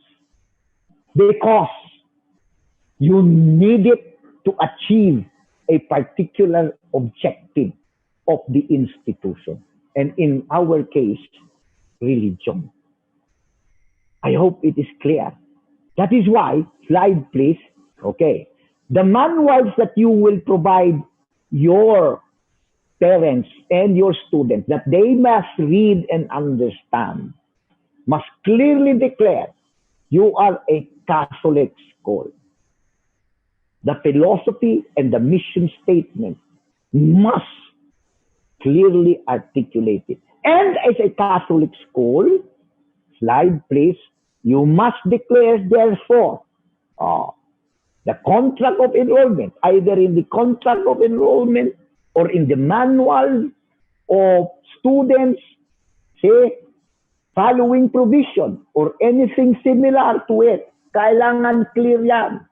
Because you need it to achieve a particular objective of the institution. And in our case, religion. I hope it is clear. That is why, slide please, okay, the manuals that you will provide your parents and your students, that they must read and understand, must clearly declare you are a Catholic school. The philosophy and the mission statement must clearly articulated. And as a Catholic school, slide please, you must declare therefore the contract of enrollment, either in the contract of enrollment or in the manual of students, say, following provision or anything similar to it. Kailangan clear yan.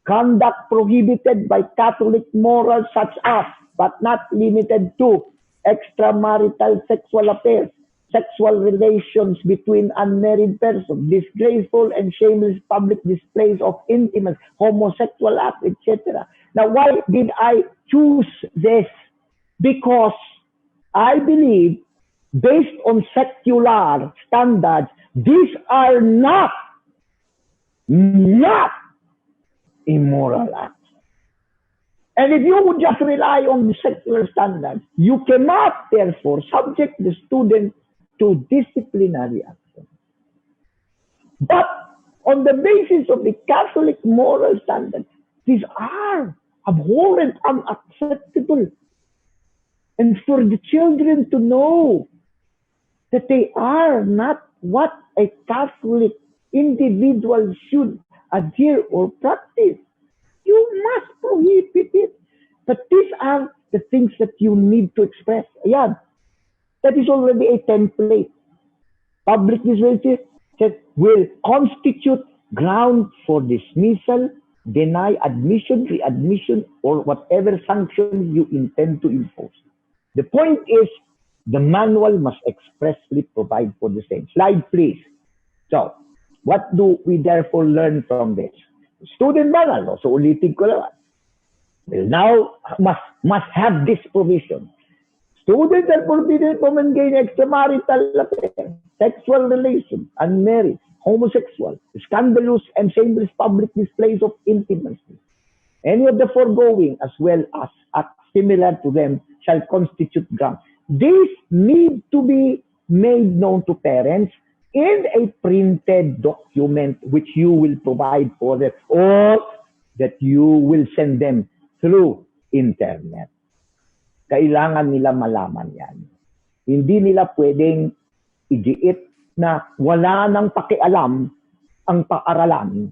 Conduct prohibited by Catholic morals such as, but not limited to, extramarital sexual affairs, sexual relations between unmarried persons, disgraceful and shameless public displays of intimacy, homosexual acts, etc. Now, why did I choose this? Because I believe, based on secular standards, these are not immoral acts. And if you would just rely on the secular standards, you cannot, therefore, subject the student to disciplinary action. But on the basis of the Catholic moral standards, these are abhorrent, unacceptable. And for the children to know that they are not what a Catholic individual should adhere or practice, you must prohibit it. But these are the things that you need to express. Ayan. That is already a template. Public display will constitute ground for dismissal deny admission, readmission, or whatever sanction you intend to impose. The point is, the manual must expressly provide for the same. Slide, please. So, what do we therefore learn from this? Student manual, so ulitin ko lang, will now must have this provision. Students are forbidden from engaging in extramarital affairs, sexual relations, unmarried, homosexual, scandalous and shameless public displays of intimacy. Any of the foregoing, as well as acts similar to them, shall constitute grounds. These need to be made known to parents in a printed document which you will provide for them or that you will send them through internet. Kailangan nila malaman yan. Hindi nila pwedeng idiit na wala nang pakialam ang paaralan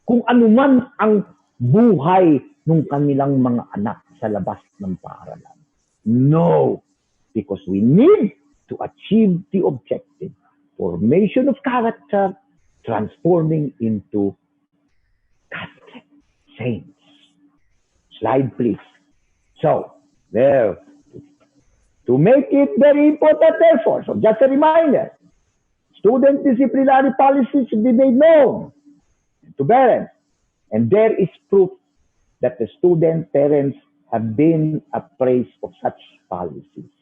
kung anuman ang buhay ng kanilang mga anak sa labas ng paaralan. No, because we need to achieve the objective, formation of character, transforming into Catholic saints. Slide, please. So, there. To make it very important, therefore, so just a reminder, student disciplinary policies should be made known to parents. And there is proof that the student parents have been appraised of such policies.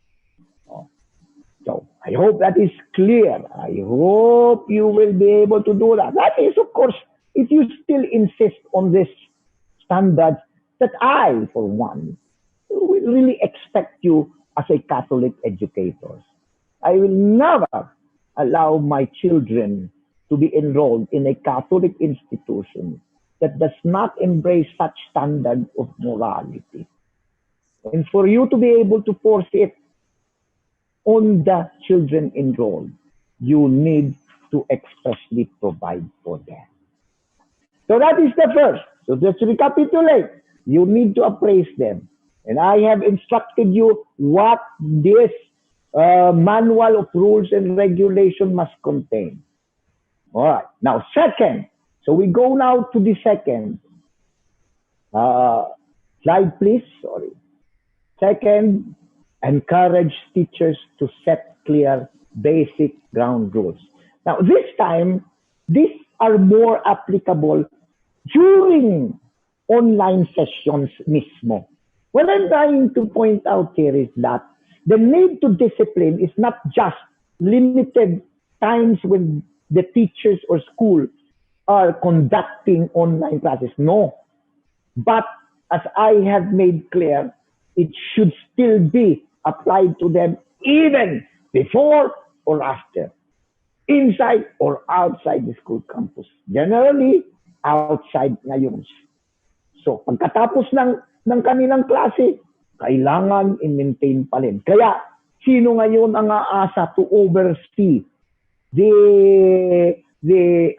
So, I hope that is clear. I hope you will be able to do that. That is, of course, if you still insist on this standard that I, for one, will really expect you as a Catholic educator. I will never allow my children to be enrolled in a Catholic institution that does not embrace such standard of morality. And for you to be able to force it on the children enrolled, you need to expressly provide for them. So that is the first. So just to recapitulate, you need to appraise them. And I have instructed you what this manual of rules and regulation must contain. All right. Now, second. So we go now to the second. Slide, please. Sorry. Second, encourage teachers to set clear basic ground rules. Now, this time, these are more applicable during online sessions mismo. What I'm trying to point out here is that the need to discipline is not just limited times when the teachers or school are conducting online classes. No. But as I have made clear, it should still be applied to them even before or after, inside or outside the school campus. Generally, outside ngayon. So, pagkatapos ng kanilang klase, kailangan i-maintain pa rin. Kaya, sino ngayon ang aasa to oversee the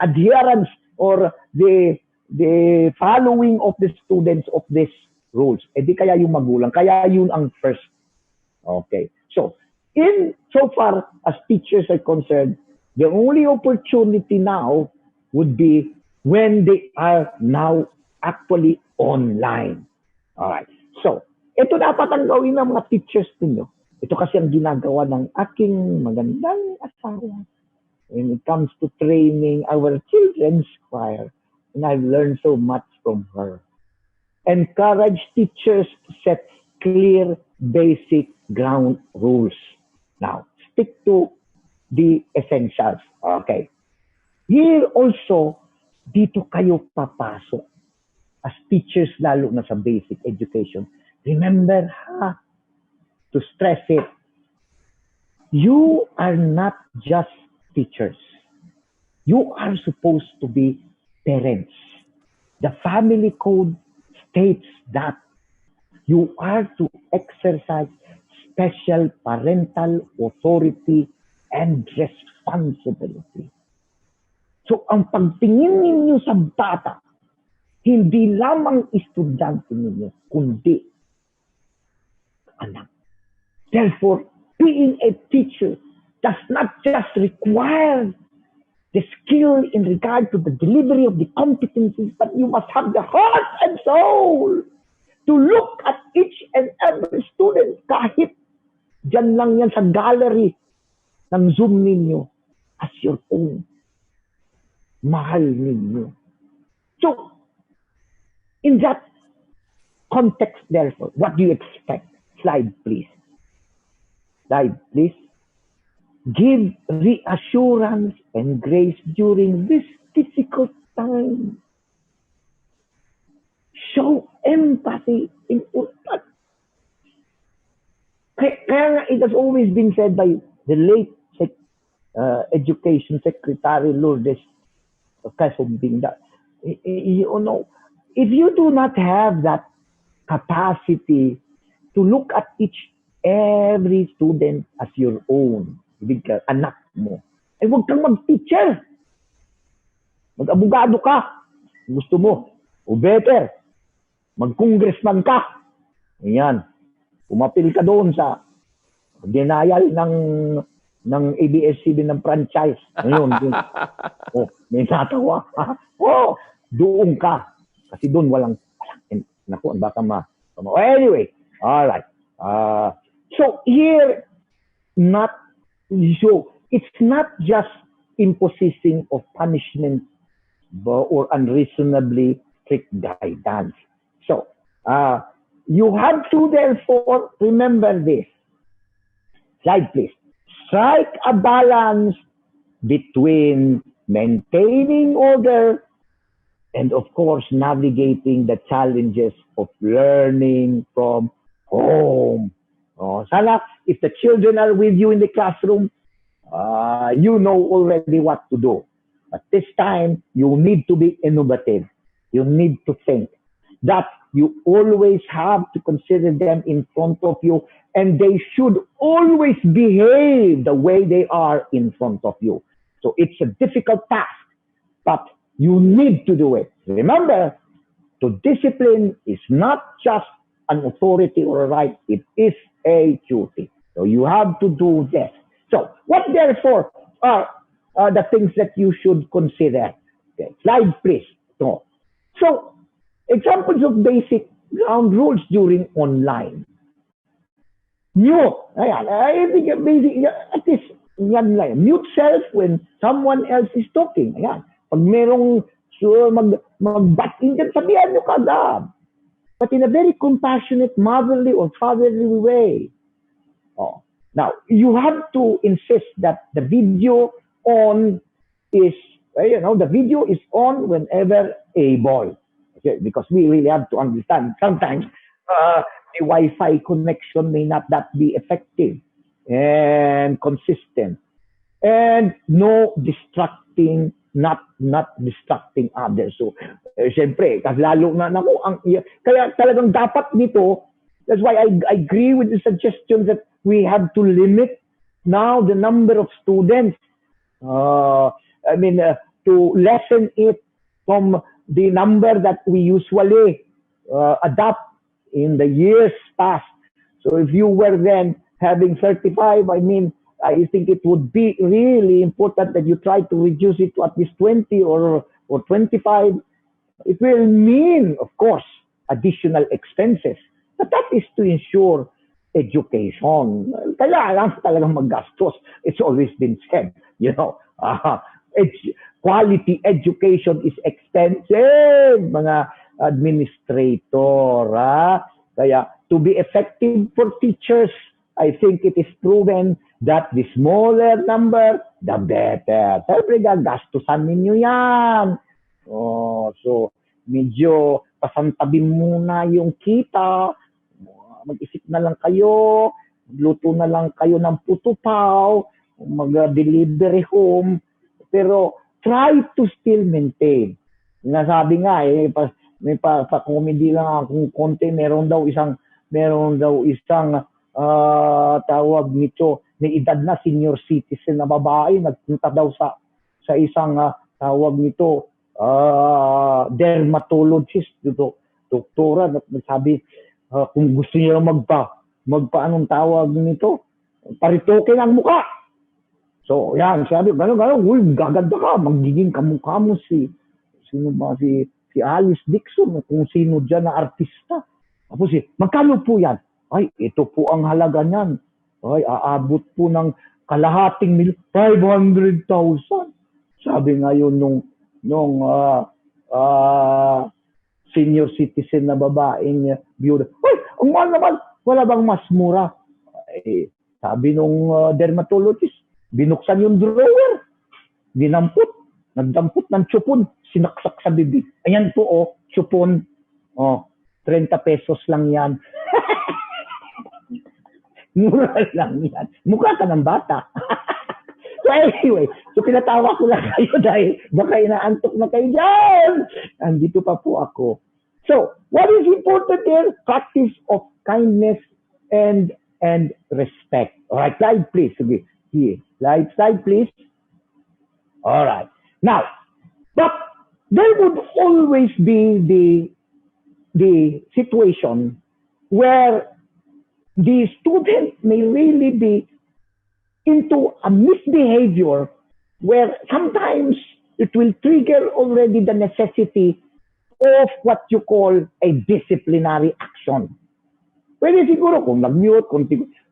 adherence or the following of the students of these rules? Eh di kaya yung magulang, kaya yun ang first. Okay. So, so far as teachers are concerned, the only opportunity now would be when they are now actually online. Alright. So, ito dapat ang gawin ng mga teachers ninyo. Ito kasi ang ginagawa ng aking magandang asawa when it comes to training our children's choir. And I've learned so much from her. Encourage teachers to set clear, basic ground rules. Now, stick to the essentials. Okay. Here also, dito kayo papasok as teachers, lalo na sa basic education. Remember, to stress it, you are not just teachers. You are supposed to be parents. The family code states that you are to exercise special parental authority and responsibility. So, ang pagtingin ninyo sa bata, hindi lamang estudyante ninyo, kundi anak. Therefore, being a teacher does not just require the skill in regard to the delivery of the competencies, but you must have the heart and soul to look at each and every student kahit dyan lang yan sa gallery ng Zoom ninyo as your own. Mahal ninyo. So, in that context, therefore, what do you expect? Slide, please. Slide, please. Give reassurance and grace during this difficult time. Show empathy. Important. Kaya it has always been said by the late Education Secretary Lourdes Casombing that, you know, if you do not have that capacity to look at every student as your own, anak mo, ay huwag kang mag-teacher. Mag-abogado ka. Gusto mo. O better, mag-congressman ka. Ayan. Pumapil ka doon sa denial ng ABS-CBN ng franchise. Ngayon, may natawa. Doon ka. Kasi doon walang naku, baka anyway, all right. So here, it's not just imposition of punishment or unreasonably strict guidance. So, you have to therefore remember this. Slide, please. Strike a balance between maintaining order and, of course, navigating the challenges of learning from home. Sana, if the children are with you in the classroom, you know already what to do. But this time, you need to be innovative. You need to think that you always have to consider them in front of you, and they should always behave the way they are in front of you. So it's a difficult task, but you need to do it. Remember, to discipline is not just an authority or a right, it is a duty. So you have to do this. So what therefore are the things that you should consider? Okay, slide please. So examples of basic ground rules during online. Mute. Ayan, I think basic, at least yan lang. Mute self when someone else is talking. Ayan. Pag merong mag-butt in dyan, sabihan nyo kagad. But in a very compassionate, motherly or fatherly way. Now, you have to insist that the video is on whenever able. Okay? Because we really have to understand. Sometimes, the Wi-Fi connection may not that be effective and consistent. And no distracting, not distracting others. So, syempre, kasi lalo na kaya talagang dapat dito, that's why I agree with the suggestion that we have to limit now the number of students. To lessen it from the number that we usually adopt in the years past. So if you were then having 35, I think it would be really important that you try to reduce it to at least 20 or 25. It will mean, of course, additional expenses. But that is to ensure education. Kailangan talagang maggastos. It's always been said, quality education is expensive, mga administrator. Kaya to be effective for teachers, I think it is proven that the smaller number, the better. Siyempre, gagastusan ninyo yan. So, medyo pasantabi muna yung kita. Mag-isip na lang kayo. Luto na lang kayo ng putupaw. Mag-delivery home. Pero, try to still maintain. Nasabi nga may pa-comedy lang akong konti, meron daw isang tawag nito, may edad na senior citizen na babae, nagpunta daw sa isang tawag nito, dermatologist, doktora, nagsabi, kung gusto niya anong tawag nito, paritoke ng mukha. So, yan, sabi, gano'n, uy, gaganda ka, magiging kamukha mo sino ba, si Alice Dixon, kung sino dyan na artista. Tapos magkano po yan? Ay, ito po ang halaga niyan. Ay, aabot po ng kalahating 500,000. Sabi ngayon nung senior citizen na babaeng beauty. Ay, ang mahal naman, wala bang mas mura? Ay, sabi nung dermatologist, binuksan yung drawer, nagdampot ng chupon, sinaksak sa bibig. Ayan po, chupon. 30 pesos lang yan. Mura lang yan. Mukha ka ng bata. So anyway, pinatawa ko lang kayo dahil baka inaantok na kayo dyan. Andito pa po ako. So, what is important here? Practice of kindness and respect. Alright, slide please. Okay. Here. Slide please. Alright. Now, but there would always be the situation where the student may really be into a misbehavior where sometimes it will trigger already the necessity of what you call a disciplinary action. Pwede siguro kung nag-mute,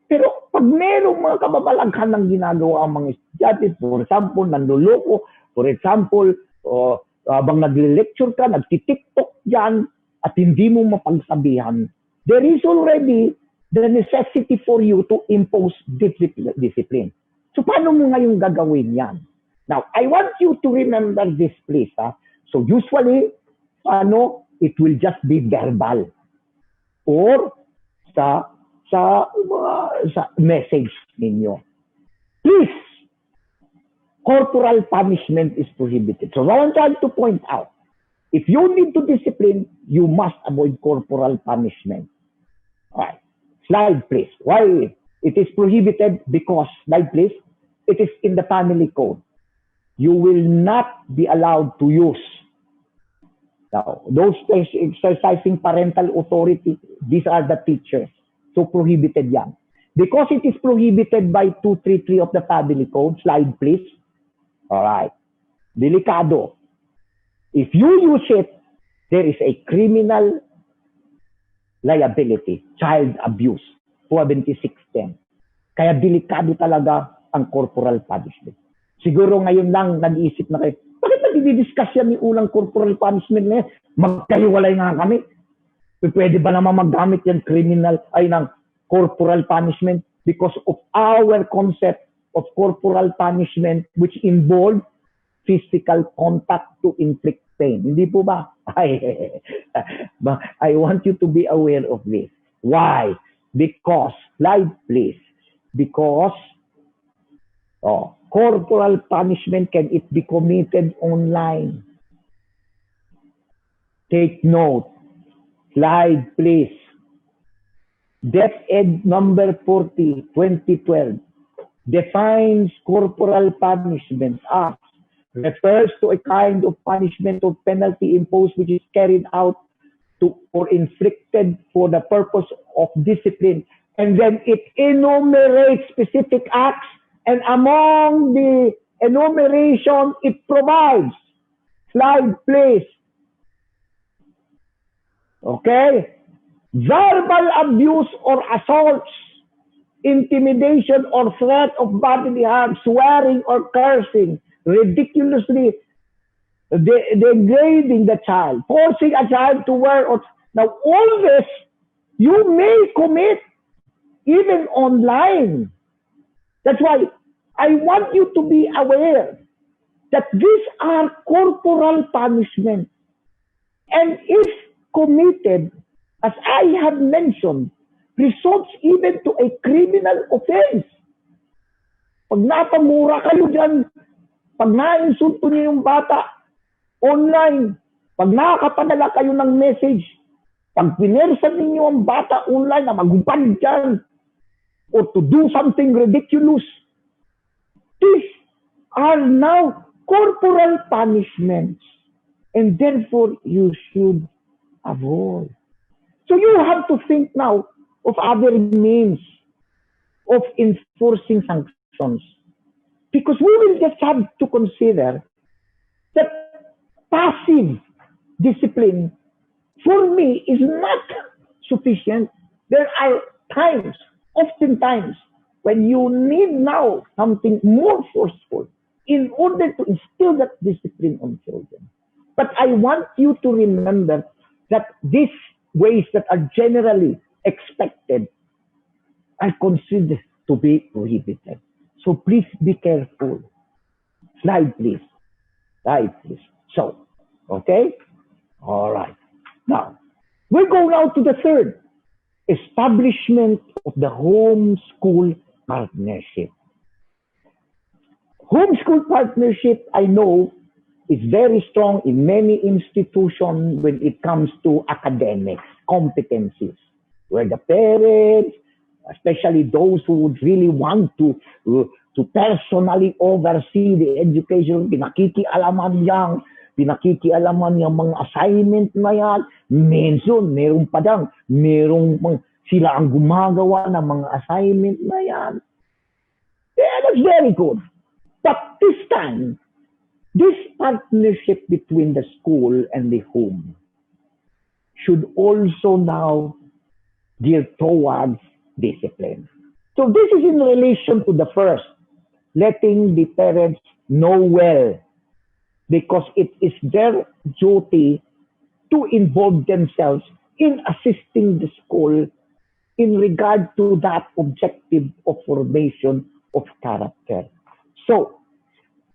pero pag merong mga kababalaghan ng ginagawa ang mga estudyante, for example, nanluloko, for example, habang nagle-lecture ka, nagtitiktok dyan, at hindi mo mapagsabihan, there is already the necessity for you to impose discipline. So paano mo ngayon gagawin yan? Now, I want you to remember this please. So usually, it will just be verbal or sa message ninyo. Please, corporal punishment is prohibited. So I want to point out, if you need to discipline, you must avoid corporal punishment. All right. Slide, please. Why it is prohibited? Because, slide, please, it is in the family code. You will not be allowed to use. Now, those exercising parental authority, these are the teachers. So, prohibited yan. Because it is prohibited by 233 of the family code. Slide, please. All right. Delikado. If you use it, there is a criminal liability, child abuse, 47610. Kaya delikado talaga ang corporal punishment. Siguro ngayon lang nag-iisip na kayo, bakit nag-discuss yan ni ulang corporal punishment na yan? Magkahiwalay nga kami. Pwede ba naman maggamit yan ng corporal punishment because of our concept of corporal punishment which involve physical contact to inflict pain. Hindi po ba? I want you to be aware of this. Why? Because, slide please, because corporal punishment can it be committed online. Take note. Slide please. DepEd number 40, 2012 defines corporal punishment as refers to a kind of punishment or penalty imposed which is carried out to or inflicted for the purpose of discipline. And then it enumerates specific acts, and among the enumeration it provides. Slide please. Okay? Verbal abuse or assaults, intimidation or threat of bodily harm, swearing or cursing, ridiculously degrading the child, forcing a child to wear. Now, all this you may commit even online. That's why I want you to be aware that these are corporal punishment. And if committed, as I have mentioned, results even to a criminal offense. Pag napamura kayo dyan, pag na-insulto niyo yung bata online, pag nakakapadala kayo ng message, pag pinersan ninyo ang bata online na magubad dyan, or to do something ridiculous, these are now corporal punishments. And therefore, you should avoid. So you have to think now of other means of enforcing sanctions. Because we will just have to consider that passive discipline for me is not sufficient. There are times, oftentimes, when you need now something more forceful in order to instill that discipline on children. But I want you to remember that these ways that are generally expected are considered to be prohibited. So please be careful. Slide, please. Slide, please. So, okay? All right. Now, we go now to the third, establishment of the homeschool partnership. Homeschool partnership, I know, is very strong in many institutions when it comes to academics, competencies, where the parents, especially those who would really want to personally oversee the education, pinakikialaman yang mga assignment na yan. Mention, meron pa dang, sila ang gumagawa ng mga assignment na yan. Yeah, that's very good. But this time, this partnership between the school and the home should also now gear towards discipline. So this is in relation to the first, letting the parents know well, because it is their duty to involve themselves in assisting the school in regard to that objective of formation of character. So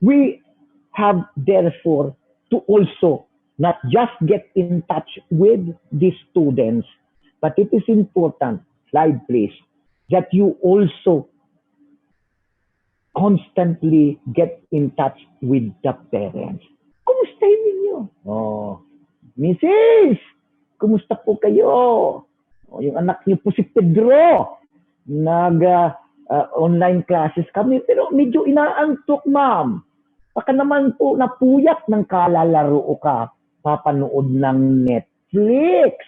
we have therefore to also not just get in touch with the students, but it is important, slide please, that you also constantly get in touch with the parents. Kumusta ninyo? Oh, Mrs., kumusta po kayo? Oh, yung anak niyo po si Pedro, online classes kami, pero medyo inaantok, ma'am. Baka naman po napuyat ng kalalaro ka, papanood ng Netflix.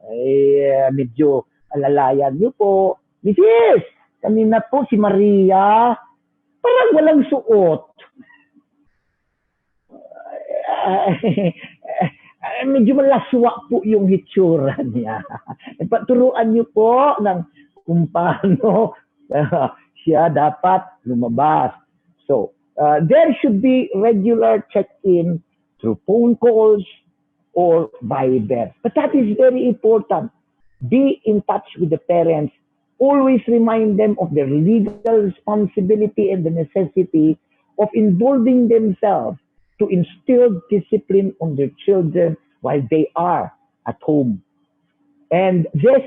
Ay, medyo alalayan niyo po. Mrs., kanina po si Maria, parang walang suot. Medyo malaswa po yung hitsura niya. Paturuan niyo po ng kung paano siya dapat lumabas. So, there should be regular check-in through phone calls or Viber. But that is very important. Be in touch with the parents. Always remind them of their legal responsibility and the necessity of involving themselves to instill discipline on their children while they are at home. And this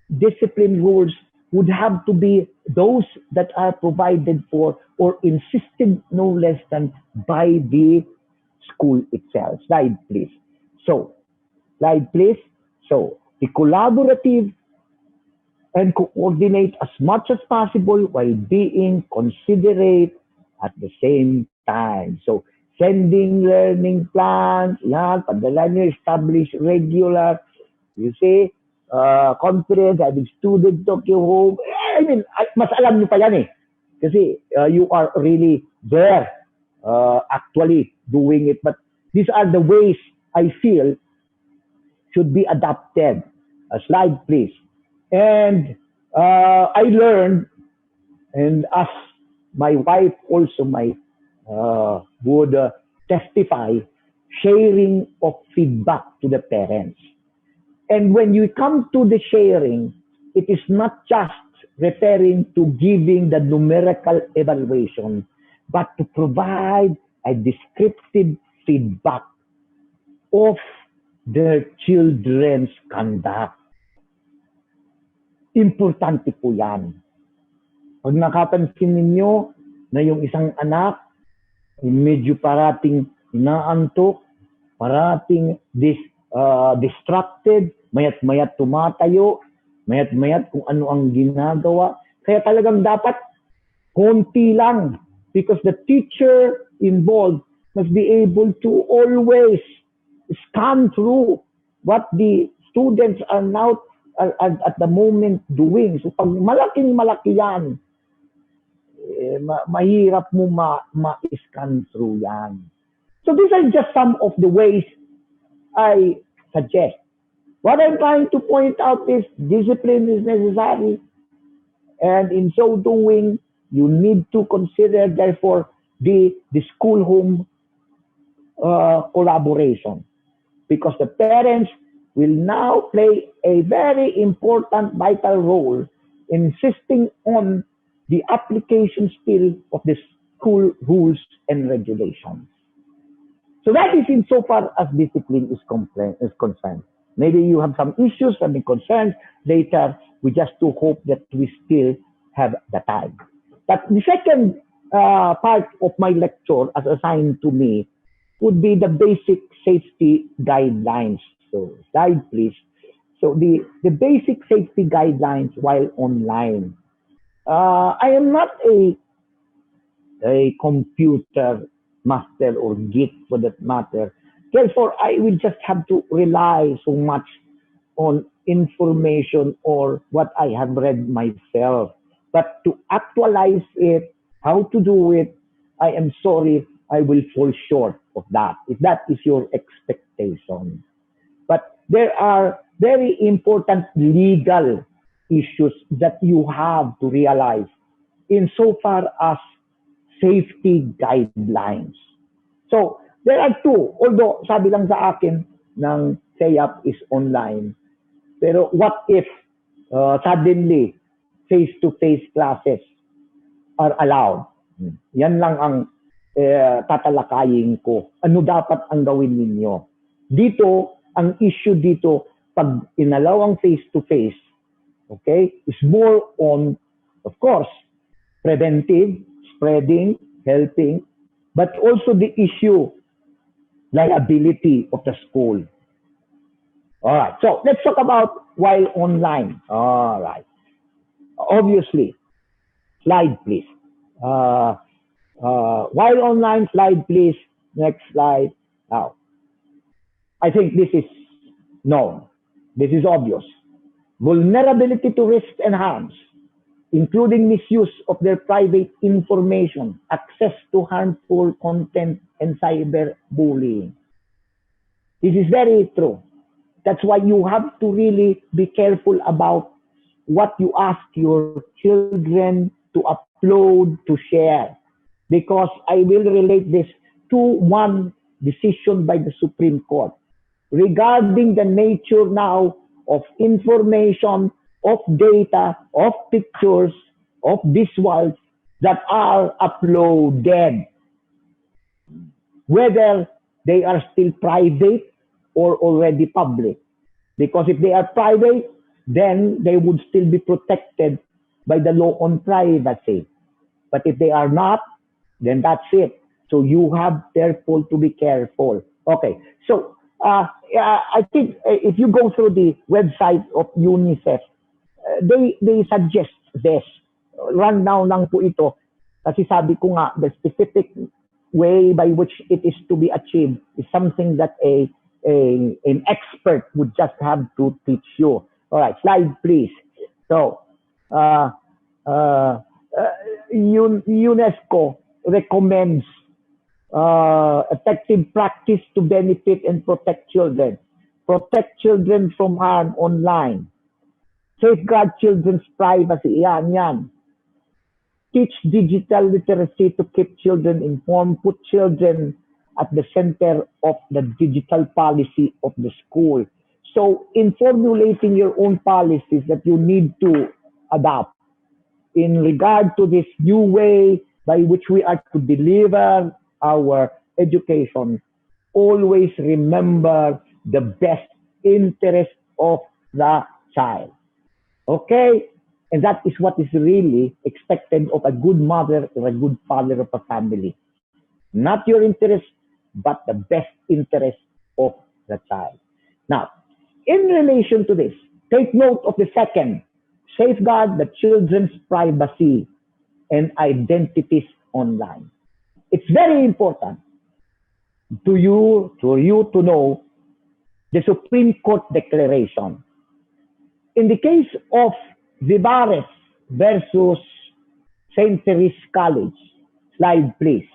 discipline rules would have to be those that are provided for or insisted no less than by the school itself. Slide, please. So, slide, please. So, be collaborative and coordinate as much as possible while being considerate at the same time. So, sending learning plans, yan, padala nyo, establish regular, you see, conference, having students talk you home. I mean, mas alam nyo pa yan eh. Kasi you are really there actually doing it. But these are the ways I feel should be adapted. Slide, please. And I learned, and as my wife also would testify, sharing of feedback to the parents. And when you come to the sharing, it is not just referring to giving the numerical evaluation, but to provide a descriptive feedback of their children's conduct. Importante po yan. Pag nakapansin ninyo na yung isang anak medyo parating inaantok, parating distracted, mayat-mayat tumatayo, mayat-mayat kung ano ang ginagawa. Kaya talagang dapat konti lang, because the teacher involved must be able to always scan through what the students are now at the moment doing. So pag malaking-malaki yan, mahirap mo ma-scan through yan. So these are just some of the ways I suggest. What I'm trying to point out is discipline is necessary, and in so doing, you need to consider, therefore, the school-home collaboration, because the parents will now play a very important, vital role in insisting on the application still of the school rules and regulations. So that is insofar as discipline is concerned. Maybe you have some issues, some concerns later. We just do hope that we still have the time. But the second part of my lecture, as assigned to me, would be the basic safety guidelines. So slide please. So the basic safety guidelines while online. I am not a computer master or geek for that matter. Therefore, I will just have to rely so much on information or what I have read myself. But to actualize it, how to do it, I am sorry, I will fall short of that, if that is your expectation. But there are very important legal issues that you have to realize insofar as safety guidelines. So, there are two. Although, sabi lang sa akin ng SEAP is online. Pero what if suddenly face-to-face classes are allowed? Yan lang ang tatalakayin ko. Ano dapat ang gawin ninyo? Dito, ang issue dito, pag inalaw ang face-to-face, okay, is more on, of course, preventive, spreading, helping, but also the issue, liability of the school. All right, so let's talk about while online. All right, obviously, slide please. While online, slide please. Next slide. Now, I think this is known. This is obvious. Vulnerability to risks and harms, including misuse of their private information, access to harmful content, and cyberbullying. This is very true. That's why you have to really be careful about what you ask your children to upload, to share. Because I will relate this to one decision by the Supreme Court regarding the nature now of information, of data, of pictures, of visuals that are uploaded, whether they are still private or already public. Because if they are private, then they would still be protected by the law on privacy. But if they are not, then that's it. So you have therefore to be careful. Okay, so I think if you go through the website of UNICEF, they suggest this. Rundown lang po ito. Kasi sabi ko nga, the specific way by which it is to be achieved is something that an expert would just have to teach you. All right, slide please. So, UNESCO recommends effective practice to benefit and protect children. Protect children from harm online. Safeguard children's privacy. Yan. Teach digital literacy to keep children informed. Put children at the center of the digital policy of the school. So, in formulating your own policies that you need to adopt in regard to this new way by which we are to deliver our education, always remember the best interest of the child. Okay? And that is what is really expected of a good mother or a good father of a family. Not your interest, but the best interest of the child. Now, in relation to this, take note of the second. Safeguard the children's privacy and identities online. It's very important for you to know the Supreme Court declaration. In the case of Vivares versus St. Therese College. Slide, please.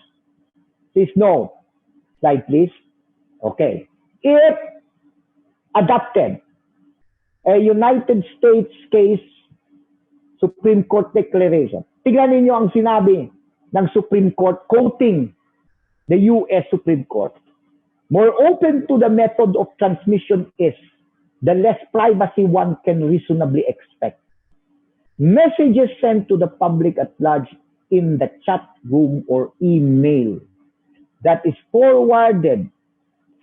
Please no. Slide, please. Okay. It adopted a United States case Supreme Court declaration. Tingnan ninyo ang sinabi ng Supreme Court quoting the U.S. Supreme Court. More open to the method of transmission is, the less privacy one can reasonably expect. Messages sent to the public at large in the chat room or email that is forwarded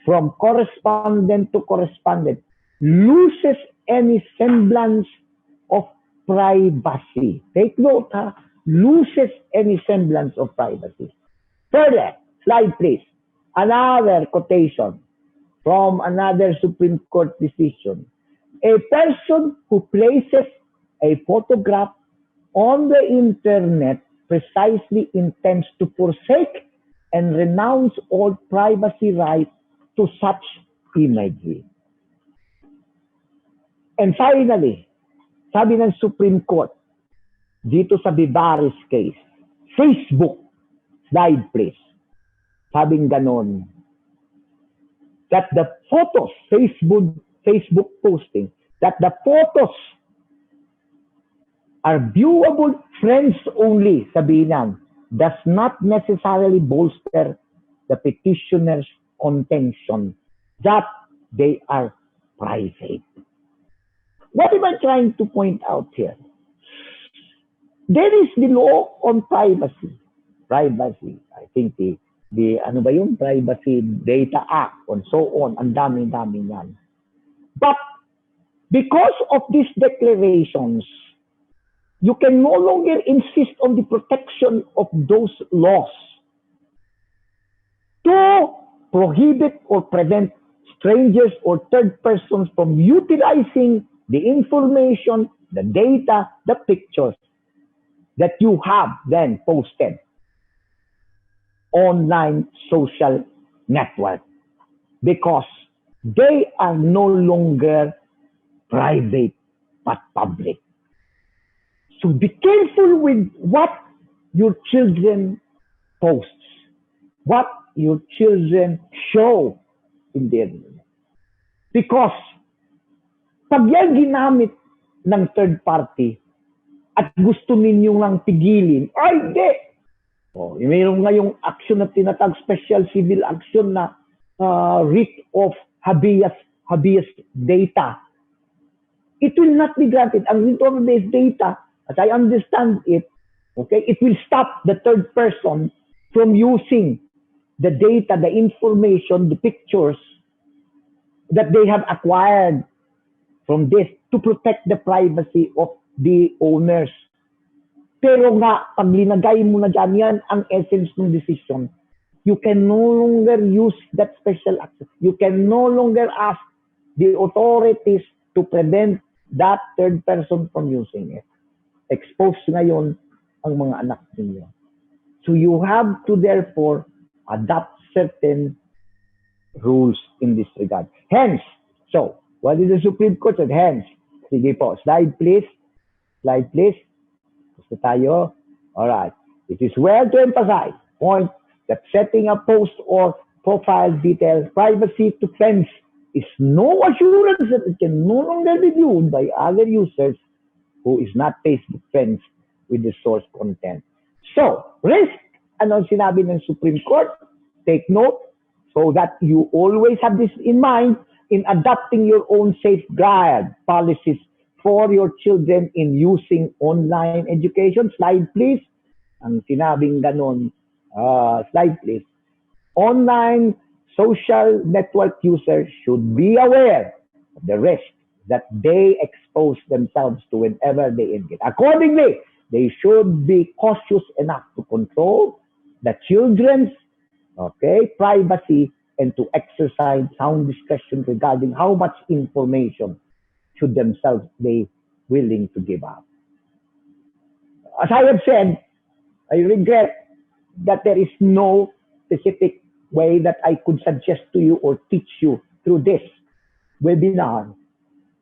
from correspondent to correspondent loses any semblance of privacy. Take note, ha? Loses any semblance of privacy. Further, slide please. Another quotation from another Supreme Court decision. A person who places a photograph on the internet precisely intends to forsake and renounce all privacy rights to such imagery. And finally, sabi ng Supreme Court, dito sa Vivaris case, Facebook, slide please. Sabing ganon, that the photos, Facebook posting, that the photos are viewable friends only, sabihin yan, does not necessarily bolster the petitioner's contention that they are private. What am I trying to point out here? There is the law on privacy. Privacy. I think the ano ba yung Privacy Data Act and so on. Ang dami-dami yan. But because of these declarations, you can no longer insist on the protection of those laws to prohibit or prevent strangers or third persons from utilizing the information, the data, the pictures that you have then posted online social network, because they are no longer private but public. So be careful with what your children posts, what your children show in their life. Because pag yan ginamit ng third party at gusto ninyong lang tigilin, ay hindi! Mayroon nga yung action na tinatag special civil action na writ of habeas data. It will not be granted. Ang writ of habeas data, as I understand it, okay, it will stop the third person from using the data, the information, the pictures that they have acquired from this to protect the privacy of the owners. Pero nga, pag linagay mo na dyan, yan ang essence ng decision. You can no longer use that special access. You can no longer ask the authorities to prevent that third person from using it. Exposed ngayon ang mga anak ninyo. So you have to therefore adopt certain rules in this regard. Hence, so, what is the Supreme Court said? Hence, sige po, slide please. Slide please. Gusto tayo? Alright. It is well to emphasize, point, that setting a post or profile details privacy to friends is no assurance that it can no longer be viewed by other users who is not Facebook friends with the source content. So, risk, ano sinabi ng Supreme Court? Take note so that you always have this in mind in adopting your own safeguard policies for your children in using online education. Slide please. Ang sinabing ganon, slide please. Online social network users should be aware of the risk that they expose themselves to whenever they engage. Accordingly, they should be cautious enough to control the children's privacy and to exercise sound discretion regarding how much information should themselves be willing to give up. As I have said, I regret that there is no specific way that I could suggest to you or teach you through this webinar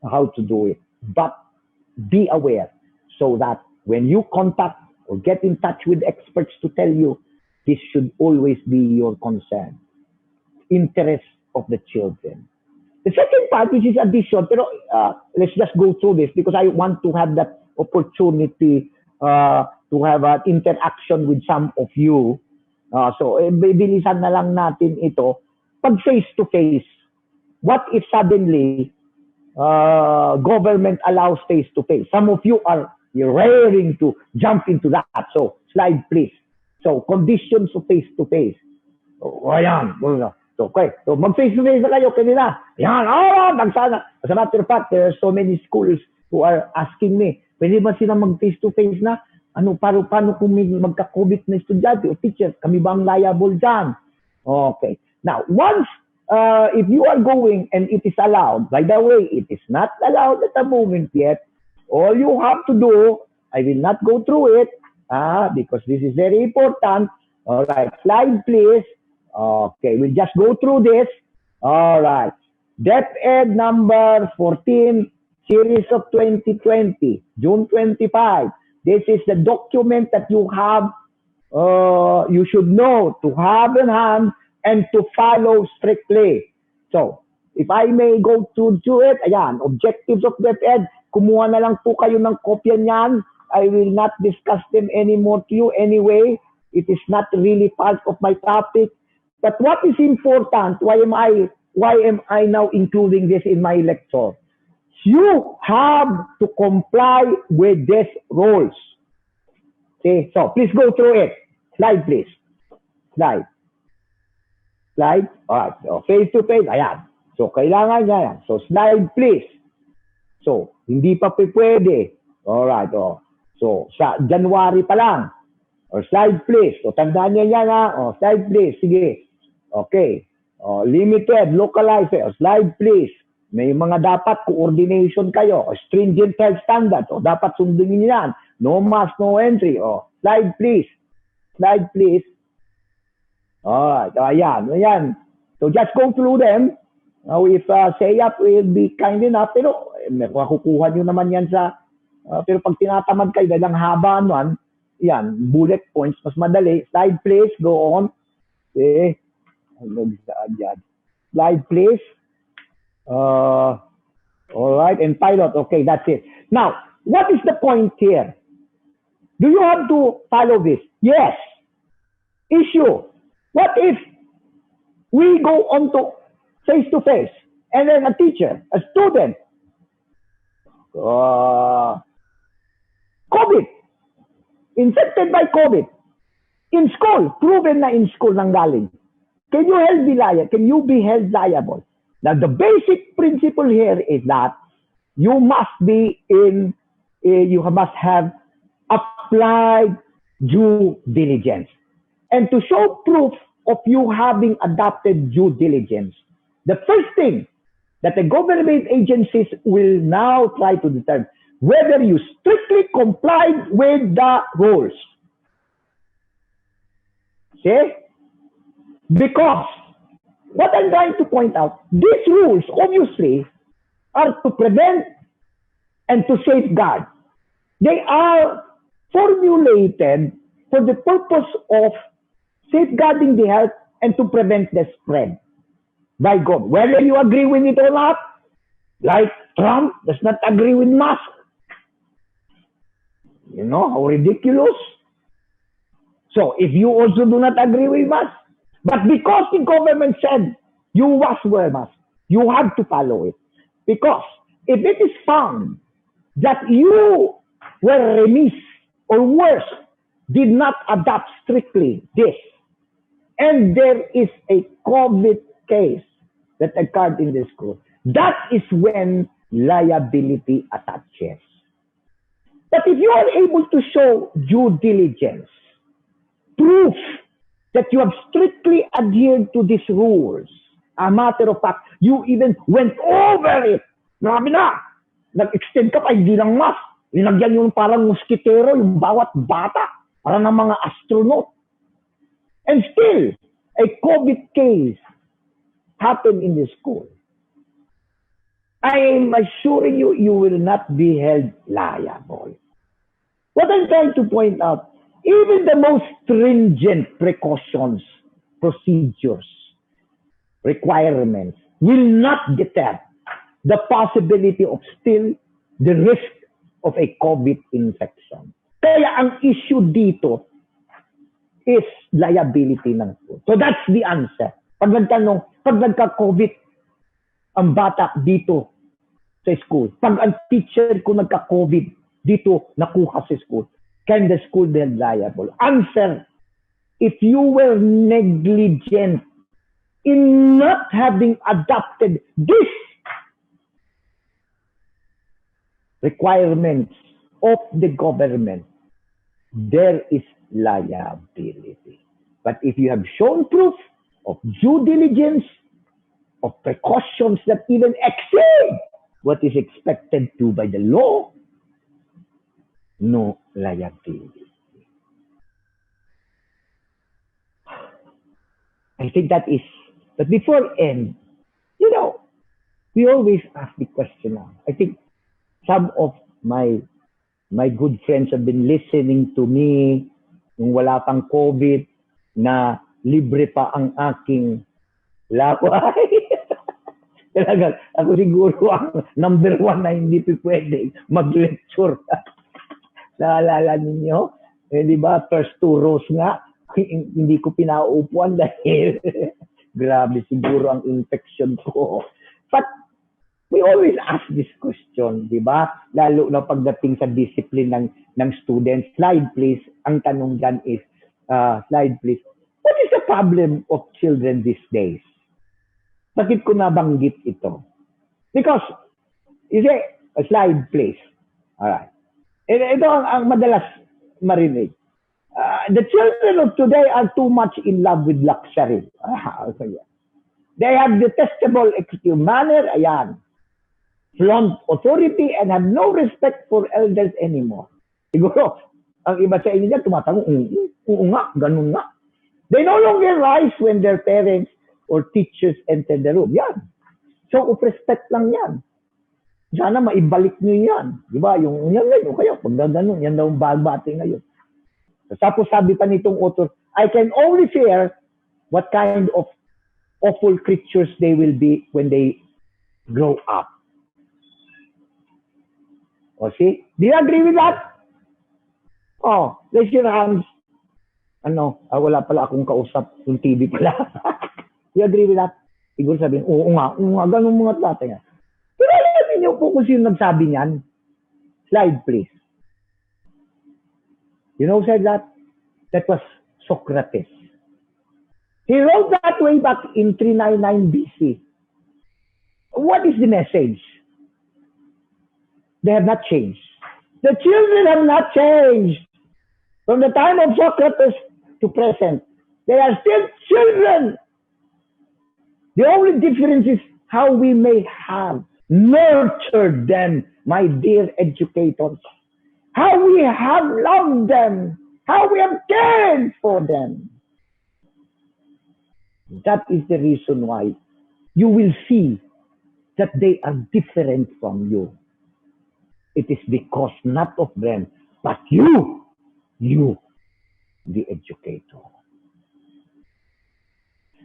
how to do it. But be aware so that when you contact or get in touch with experts to tell you this should always be your concern. Interest of the children. The second part, which is addition, pero let's just go through this because I want to have that opportunity to have an interaction with some of you. So, bibilisan na lang natin ito. Pag face-to-face, what if suddenly government allows face-to-face? Some of you are raring to jump into that. So, slide please. So, conditions of face-to-face. So, ayan. So, okay. So, mag-face-to-face na kayo kanina. Ayan. Nagsana. As a matter of fact, there are so many schools who are asking me, pwede ba sila mag-face-to-face na? Paano kung may magka-COVID na estudyante o teacher? Kami ba ang liable dyan? Okay. Now, once, if you are going and it is allowed, by the way, it is not allowed at the moment yet. All you have to do, I will not go through it, because this is very important. All right, slide please. Okay, we'll just go through this. All right. DepEd number 14, series of 2020, June 25. This is the document that you have, you should know to have in hand and to follow strictly. So, if I may go through it, ayan, objectives of DepEd, kumuha na lang po kayo ng kopya niyan. I will not discuss them anymore to you anyway. It is not really part of my topic. But what is important, why am I now including this in my lecture? You have to comply with these rules. Okay, so please go through it. Slide, please. Slide. Slide. All right. So, face-to-face. Ayan. So, kailangan yan. So, slide, please. So, hindi pa pwede. All right. Oh. So, sa January pa lang. Or slide, please. So, tandaan niya yan, ha. Oh, slide, please. Sige. Okay. Oh, limited, localized. Oh, slide, please. May mga dapat coordination kayo. O stringent health standards. O dapat sundin niyo yan. No mask, no entry. O slide please. Slide please. Alright. Ayan. Ayan. So just go through them. Now if SEAP will be kind enough, pero makukuha nyo naman yan sa, pero pag tinatamad kayo, dahil ang haba naman, yan, bullet points, mas madali. Slide please. Go on. Okay. Slide please. All right, and pilot. Okay, that's it. Now, what is the point here? Do you have to follow this? Yes. Issue. What if we go on to face-to-face and then a teacher, a student, COVID, infected by COVID, in school, proven na in school nanggaling. Can you be held liable? Now, the basic principle here is that you must have applied due diligence. And to show proof of you having adopted due diligence, the first thing that the government agencies will now try to determine whether you strictly complied with the rules. See? Because what I'm trying to point out, these rules obviously are to prevent and to safeguard. They are formulated for the purpose of safeguarding the health and to prevent the spread. By God, whether you agree with it or not, like Trump does not agree with mask. You know how ridiculous? So if you also do not agree with mask, but because the government said you must wear mask, you have to follow it. Because if it is found that you were remiss or worse, did not adopt strictly this, and there is a COVID case that occurred in the school, that is when liability attaches. But if you are able to show due diligence, proof that you have strictly adhered to these rules, a matter of fact, you even went over it. Grabe na! Nag-extend ka pa, hindi lang mask. Linagyan yung parang mosquitero, yung bawat bata, para ng mga astronaut. And still, a COVID case happened in the school. I am assuring you, you will not be held liable. What I'm trying to point out, even the most stringent precautions, procedures, requirements will not deter the possibility of still the risk of a COVID infection. Kaya ang issue dito is liability ng school. So that's the answer. Pag nagtanong, pag nagka-COVID ang bata dito sa school, pag ang teacher ko nagka-COVID dito nakuha sa school, can the school be liable? Answer, if you were negligent in not having adopted this requirements of the government, there is liability. But if you have shown proof of due diligence, of precautions that even exceed what is expected to by the law, no liability. I think that is, but before end, we always ask the question now. I think some of my good friends have been listening to me nung wala pang COVID na libre pa ang aking laway. Talagang ako siguro ang number 1 na hindi pwede mag-lecture. Naalala ninyo? Di ba? First 2 rows nga, hindi ko pinauupuan dahil grabe siguro ang infection ko. But we always ask this question, di ba? Lalo na pagdating sa discipline ng students. Slide please. Ang tanong dyan is, slide please. What is the problem of children these days? Bakit ko nabanggit ito? Because, slide please. Alright. Ito ang madalas marinig. The children of today are too much in love with luxury. They have detestable executive manner, ayan. Flaunt authority and have no respect for elders anymore. Siguro, ang iba sa inyo dyan, tumatanong, oo nga, ganun nga. They no longer rise when their parents or teachers enter the room. Yan. So, of respect lang yan. Sana maibalik nyo yan. Di ba? Yung ngayon, kayo, pag ganun, yan daw ang bagbati ngayon. Tapos sabi pa nitong author, I can only fear what kind of awful creatures they will be when they grow up. O see? Do you agree with that? Oh, raise your hands. Wala pala akong kausap yung TV pala. Do you agree with that? Siguro sabihin, oo nga, ganun mga dati nga. Pero alam niyo po kung sino nagsabi niyan? Slide please. You know who said that? That was Socrates. He wrote that way back in 399 BC. What is the message? They have not changed. The children have not changed. From the time of Socrates to present, they are still children. The only difference is how we may have nurtured them, my dear educators. How we have loved them. How we have cared for them. That is the reason why you will see that they are different from you. It is because not of them, but you, the educator.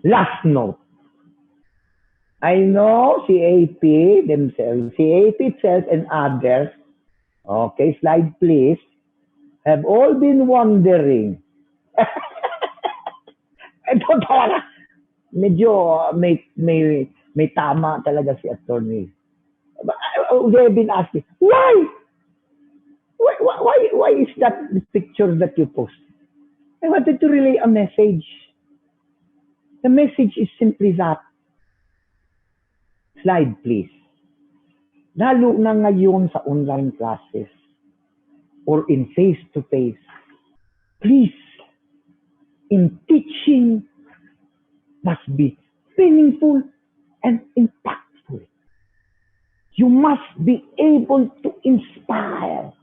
Last note. I know CAP themselves, CAP itself and others, okay, slide please, have all been wondering. Ito talaga, medyo may tama talaga si attorney. They've been asking, why? Why is that the picture that you post? I wanted to relay a message. The message is simply that. Slide, please. Lalo na ngayon sa online classes or in face-to-face, please, in teaching must be meaningful and impactful. You must be able to inspire.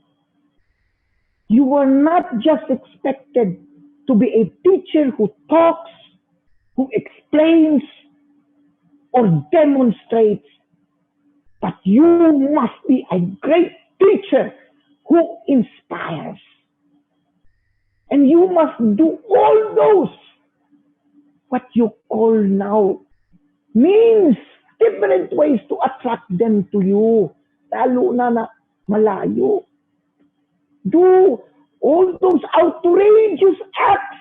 You are not just expected to be a teacher who talks, who explains, or demonstrates, but you must be a great teacher who inspires. And you must do all those, what you call now, means, different ways to attract them to you. Lalo na malayo. Do all those outrageous acts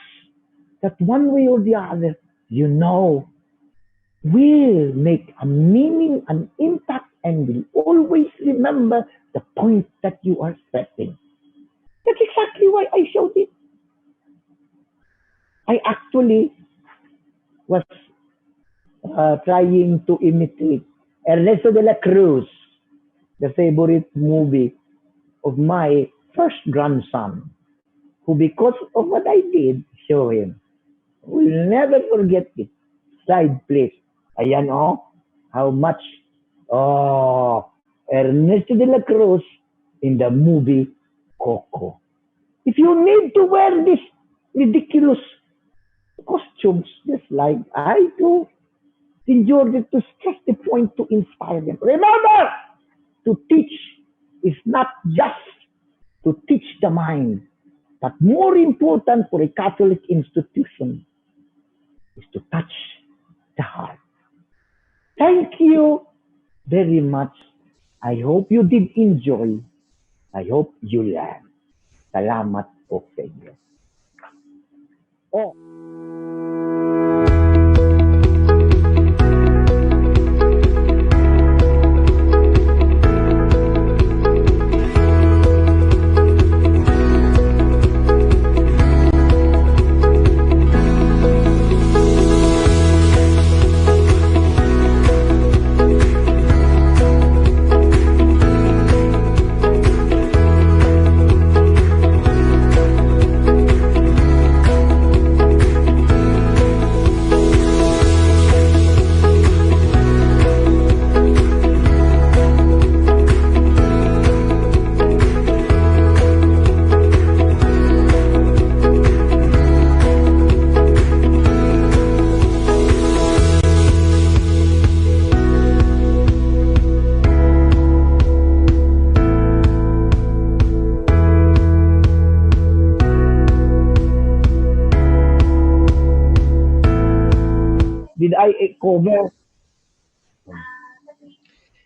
that one way or the other, will make a meaning, an impact, and will always remember the point that you are setting. That's exactly why I showed it. I actually was trying to imitate Ernesto de la Cruz, the favorite movie of my first grandson, who, because of what I did, show him. Will never forget it. Slide, please. Ayan, how much Ernesto de la Cruz in the movie Coco. If you need to wear this ridiculous costumes, just like I do, enjoy it to stress the point to inspire them. Remember, to teach is not just to teach the mind, but more important for a Catholic institution is to touch the heart. Thank you very much. I hope you did enjoy. I hope you learned. Salamat po sa inyo. Oh. Did I cover?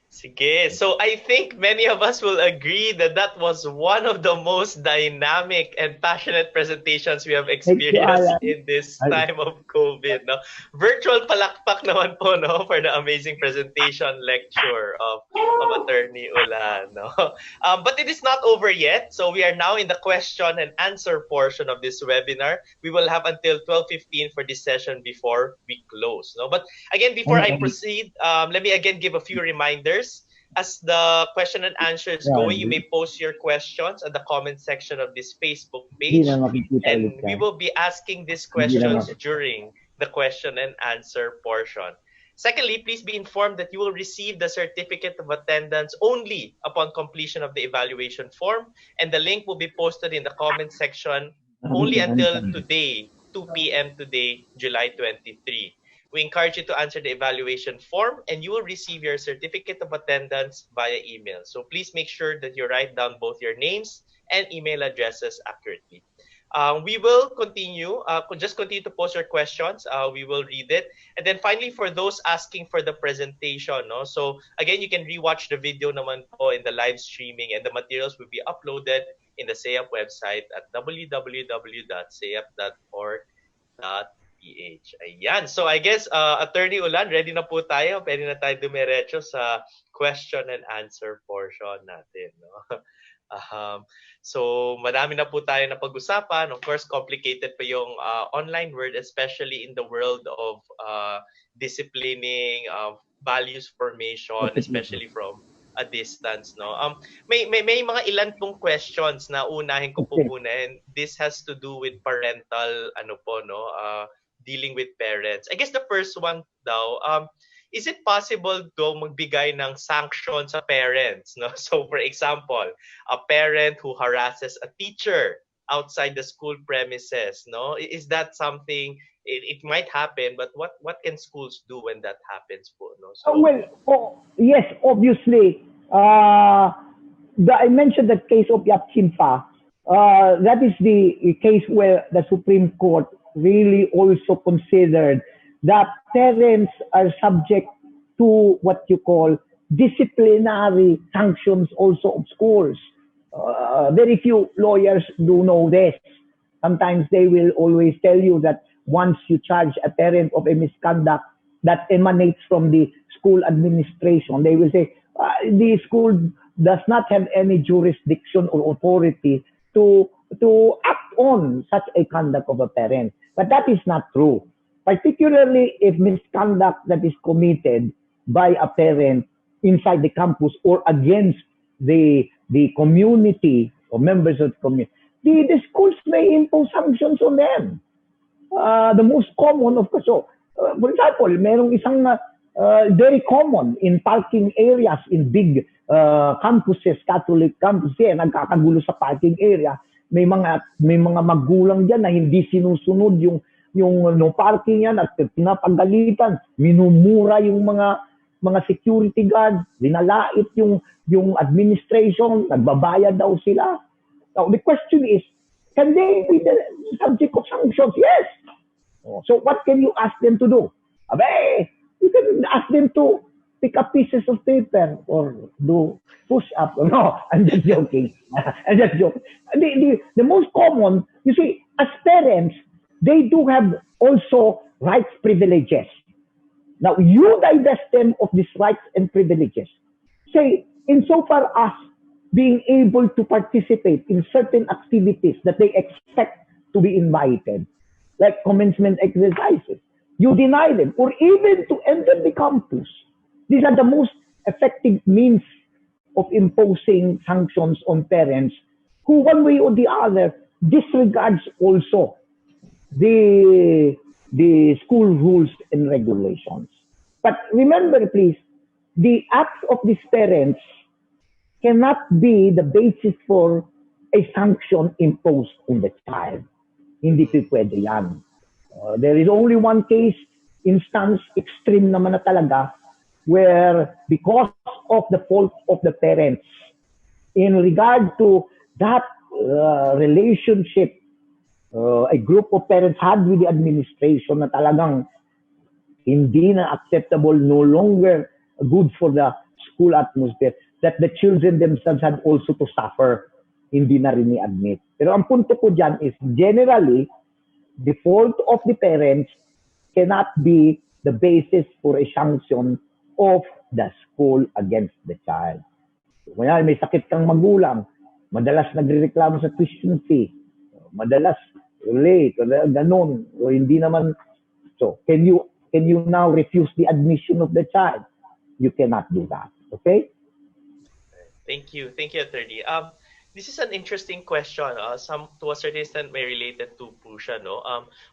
Sige. So I think many of us will agree that that was one of the most dynamic and passionate presentations we have experienced in this time of COVID. No? Virtual palakpak naman po, no, for the amazing presentation lecture of Attorney Ulan. No? But it is not over yet. So we are now in the question and answer portion of this webinar. We will have until 12:15 for this session before we close. No? But again, before I proceed, let me again give a few reminders. As the question and answer is going, you may post your questions at the comment section of this Facebook page, and we will be asking these questions during the question and answer portion. Secondly, please be informed that you will receive the certificate of attendance only upon completion of the evaluation form, and the link will be posted in the comment section only until today, 2 p.m. today, July 23. We encourage you to answer the evaluation form, and you will receive your certificate of attendance via email. So please make sure that you write down both your names and email addresses accurately. We will continue. Just continue to post your questions. We will read it. And then finally, for those asking for the presentation, no? So again, you can rewatch the video naman po in the live streaming, and the materials will be uploaded in the SEAP website at www.seap.org.ph. Ayan. So I guess, Attorney Ulan, ready na po tayo. Pwede na tayo dumiretso sa question and answer portion natin. No? So marami na po tayo na pag-usapan. Of course, complicated pa yung online world, especially in the world of disciplining, values formation, especially from a distance. No? May mga ilan pong questions na unahin ko po muna, and this has to do with parental dealing with parents. I guess the first one daw, is it possible daw magbigay ng sanction sa parents? No? So for example, a parent who harasses a teacher outside the school premises, no? Is that something, it might happen, but what can schools do when that happens po? No? So, yes, obviously. I mentioned the case of Yap Chinpa. that is the case where the Supreme Court really also considered that parents are subject to what you call disciplinary sanctions also of schools. Very few lawyers do know this. Sometimes they will always tell you that once you charge a parent of a misconduct that emanates from the school administration, they will say the school does not have any jurisdiction or authority to act on such a conduct of a parent. But that is not true. Particularly if misconduct that is committed by a parent inside the campus or against the community or members of the community, the schools may impose sanctions on them. The most common, of course, so, for example, merong isang very common in parking areas in big campuses, Catholic campuses, nagkakagulo sa parking area. May mga magulang diyan na hindi sinusunod yung no parking yan at pinapagalitan, minumura yung mga security guard, linalait yung administration, nagbabayad daw sila. Now, the question is, can they be the subject of sanctions? Yes. So what can you ask them to do? Abe, you can ask them to pick up pieces of paper or do push-up. No, I'm just joking. I'm just joking. The most common, you see, as parents, they do have also rights, privileges. Now, you divest them of these rights and privileges. Say, insofar as being able to participate in certain activities that they expect to be invited, like commencement exercises, you deny them, or even to enter the campus. These are the most effective means of imposing sanctions on parents who, one way or the other, disregards also the school rules and regulations. But remember, please, the acts of these parents cannot be the basis for a sanction imposed on the child. Hindi pwede yan. There is only one case, instance, extreme naman na talaga, where because of the fault of the parents, in regard to that relationship a group of parents had with the administration na talagang hindi na acceptable, no longer good for the school atmosphere, that the children themselves had also to suffer, hindi na rin i-admit. Pero ang punto ko dyan is, generally, the fault of the parents cannot be the basis for a sanction of the school against the child. Kaya may sakit kang magulang, madalas nagrereklamo sa tuition fee, madalas late, ganun, o hindi naman. So, can you now refuse the admission of the child? You cannot do that. Okay? Thank you, attorney. This is an interesting question. Some to a certain extent may related to Pusha, no.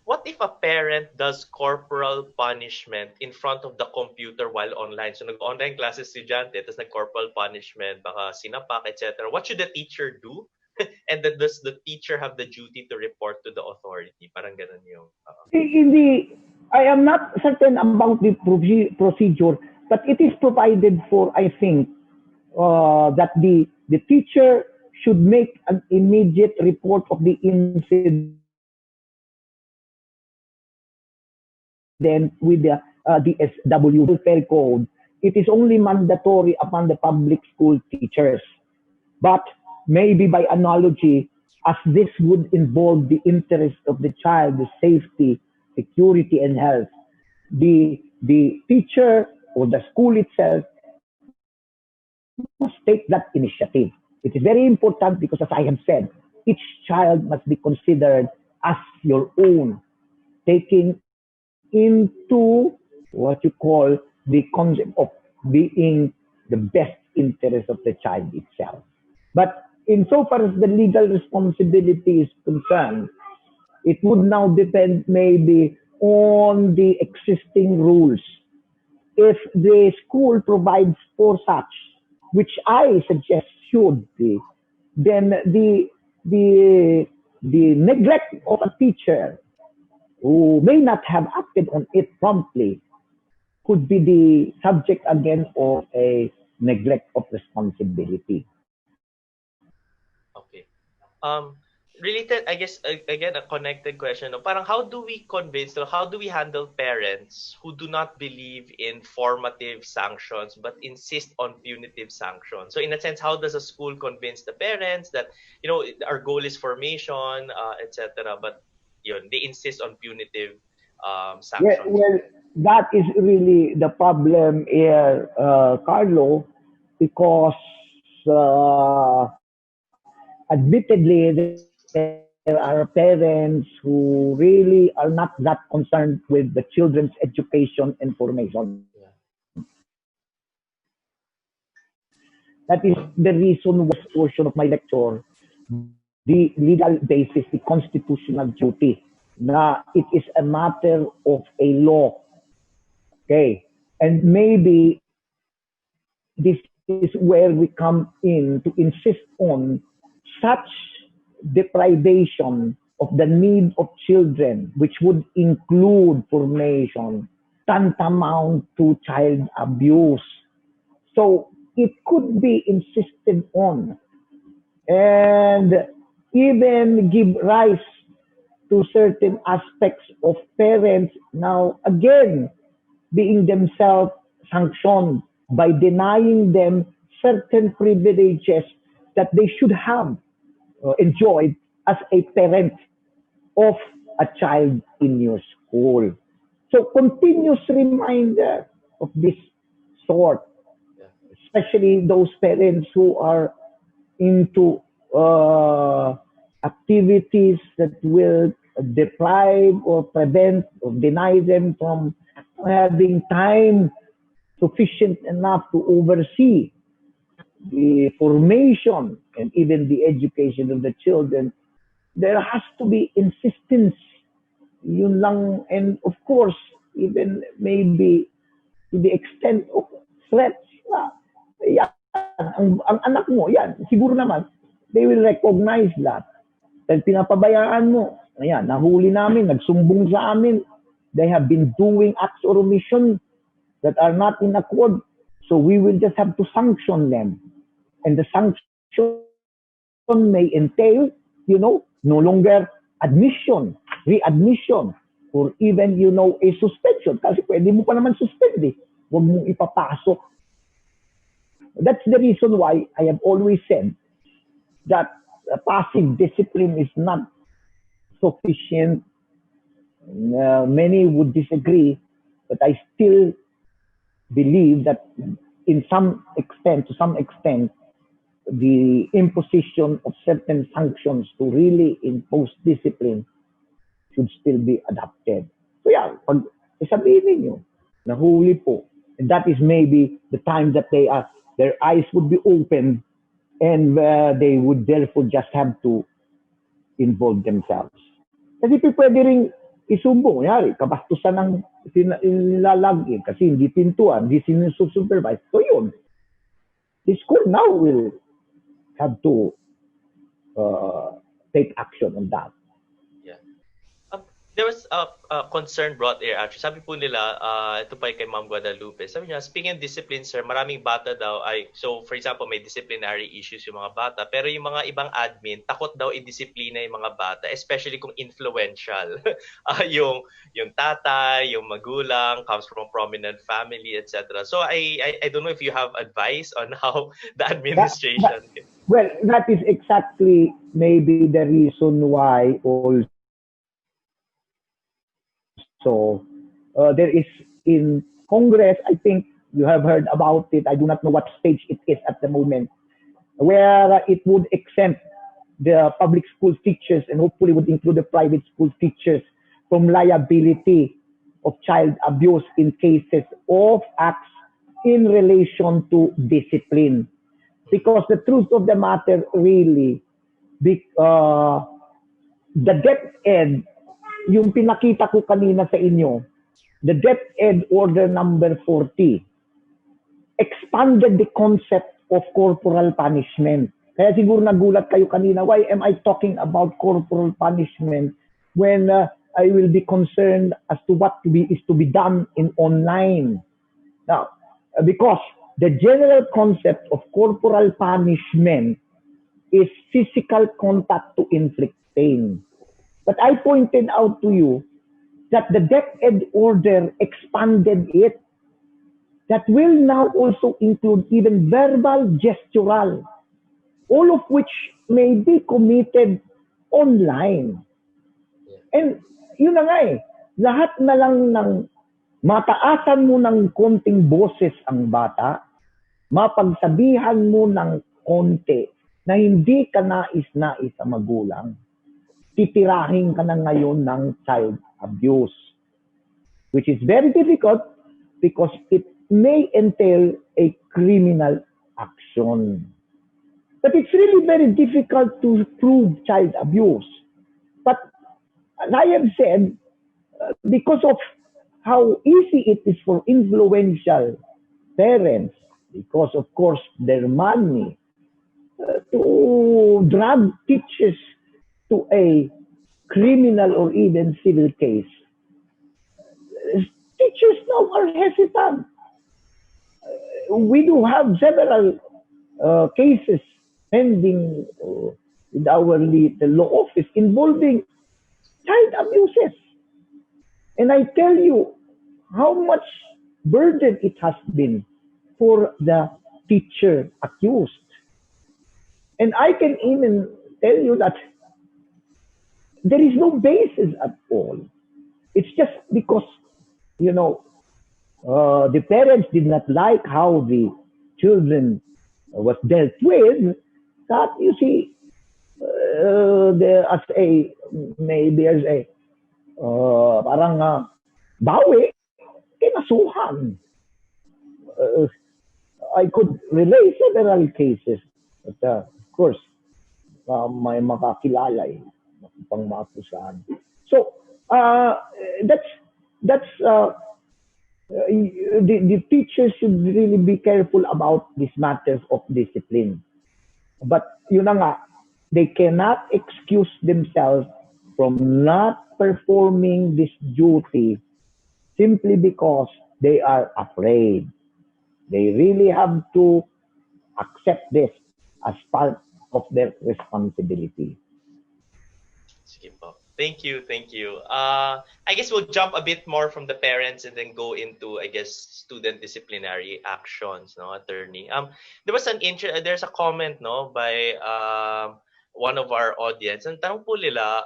What if a parent does corporal punishment in front of the computer while online? So nag-online classes estudyante, tapos nag-corporal punishment, baka sinapak, etc. What should the teacher do? And then does the teacher have the duty to report to the authority? Parang ganun yung. I am not certain about the procedure, but it is provided for, I think, that the teacher should make an immediate report of the incident with the DSW welfare code. It is only mandatory upon the public school teachers. But maybe by analogy, as this would involve the interest of the child, the safety, security, and health, the teacher or the school itself must take that initiative. It is very important because, as I have said, each child must be considered as your own, taking into what you call the concept of being the best interest of the child itself. But insofar as the legal responsibility is concerned, it would now depend maybe on the existing rules. If the school provides for such, which I suggest should be, then the neglect of a teacher who may not have acted on it promptly could be the subject again of a neglect of responsibility. Okay. Um, Related, I guess, again, a connected question. No? Parang how do we convince, or how do we handle parents who do not believe in formative sanctions but insist on punitive sanctions? So in a sense, how does a school convince the parents that, our goal is formation, etc., but they insist on punitive Yeah, sanctions? well, that is really the problem here, Carlo, because admittedly there are parents who really are not that concerned with the children's education and formation. Yeah, That is the reason why portion of my lecture, the legal basis, the constitutional duty, na it is a matter of a law. Okay. And maybe this is where we come in to insist on such deprivation of the need of children, which would include formation, tantamount to child abuse. So it could be insisted on and even give rise to certain aspects of parents now again being themselves sanctioned by denying them certain privileges that they should have enjoyed as a parent of a child in your school. So continuous reminder of this sort, yeah, especially those parents who are into uh, activities that will deprive or prevent or deny them from having time sufficient enough to oversee the formation and even the education of the children. There has to be insistence. Yun lang, and of course, even maybe to the extent of threats na, yan, ang anak mo, yan, siguro naman, they will recognize that. Dahil pinapabayaan mo, ayan, nahuli namin, nagsumbong sa amin, they have been doing acts or omission that are not in accord. So we will just have to sanction them. And the sanction may entail, no longer admission, readmission, or even, a suspension. Kasi pwede mo pa naman suspend eh. Huwag mong ipapasok. That's the reason why I have always said that passive discipline is not sufficient. Many would disagree, but I still believe that to some extent, the imposition of certain sanctions to really impose discipline should still be adopted. So yeah, pag sabihin ninyo, nahuli po, and that is maybe the time that their eyes would be open and they would therefore just have to involve themselves. Kasi pwede ring isumbong, yari, kabastusan ng nilalagin kasi hindi pintuan, hindi sinusupervise. So yun, the school now will have to uh, take action on that. yeah. There was a concern brought here actually. Sabi po nila, ito pa kay Ma'am Guadalupe. Sabi niya, speaking of discipline, sir, maraming bata daw so for example, may disciplinary issues yung mga bata, pero yung mga ibang admin, takot daw i-disiplina yung mga bata, especially kung influential. Yung tatay, yung magulang, comes from a prominent family, etc. So I don't know if you have advice on how the That, administration. well, that is exactly maybe the reason why also there is in Congress, I think you have heard about it. I do not know what stage it is at the moment, where it would exempt the public school teachers and hopefully would include the private school teachers from liability of child abuse in cases of acts in relation to discipline. Because the truth of the matter really, uh, the DepEd, yung pinakita ko kanina sa inyo, the DepEd Order number 40 expanded the concept of corporal punishment. Kaya siguro nagulat kayo kanina, why am I talking about corporal punishment when I will be concerned as to what is to be done in online? Now, because the general concept of corporal punishment is physical contact to inflict pain. But I pointed out to you that the DepEd order expanded it. That will now also include even verbal, gestural, all of which may be committed online. And yun na nga lahat na lang ng mataasan mo ng konting boses ang bata, mapagsabihan mo ng konti na hindi ka nais-nais sa magulang, titirahin ka na ngayon ng child abuse, which is very difficult because it may entail a criminal action. But it's really very difficult to prove child abuse. But as I have said, because of how easy it is for influential parents, because of course their money, to drag teachers to a criminal or even civil case, teachers now are hesitant. We do have several cases pending with our law office involving child abuses. And I tell you how much burden it has been for the teacher accused. And I can even tell you that there is no basis at all. It's just because, the parents did not like how the children was dealt with, that you see, as a, maybe as a, parang bawi, kinasuhan. I could relate several cases, but of course, may makakilala pang maakusahan. So, that's the teachers should really be careful about these matters of discipline. But yun na nga, they cannot excuse themselves from not performing this duty simply because they are afraid. They really have to accept this as part of their responsibility. Sige po. Thank you, thank you. I guess we'll jump a bit more from the parents and then go into, I guess, student disciplinary actions, no, attorney. There was there's a comment, no, by one of our audience. Ang tanong po nila,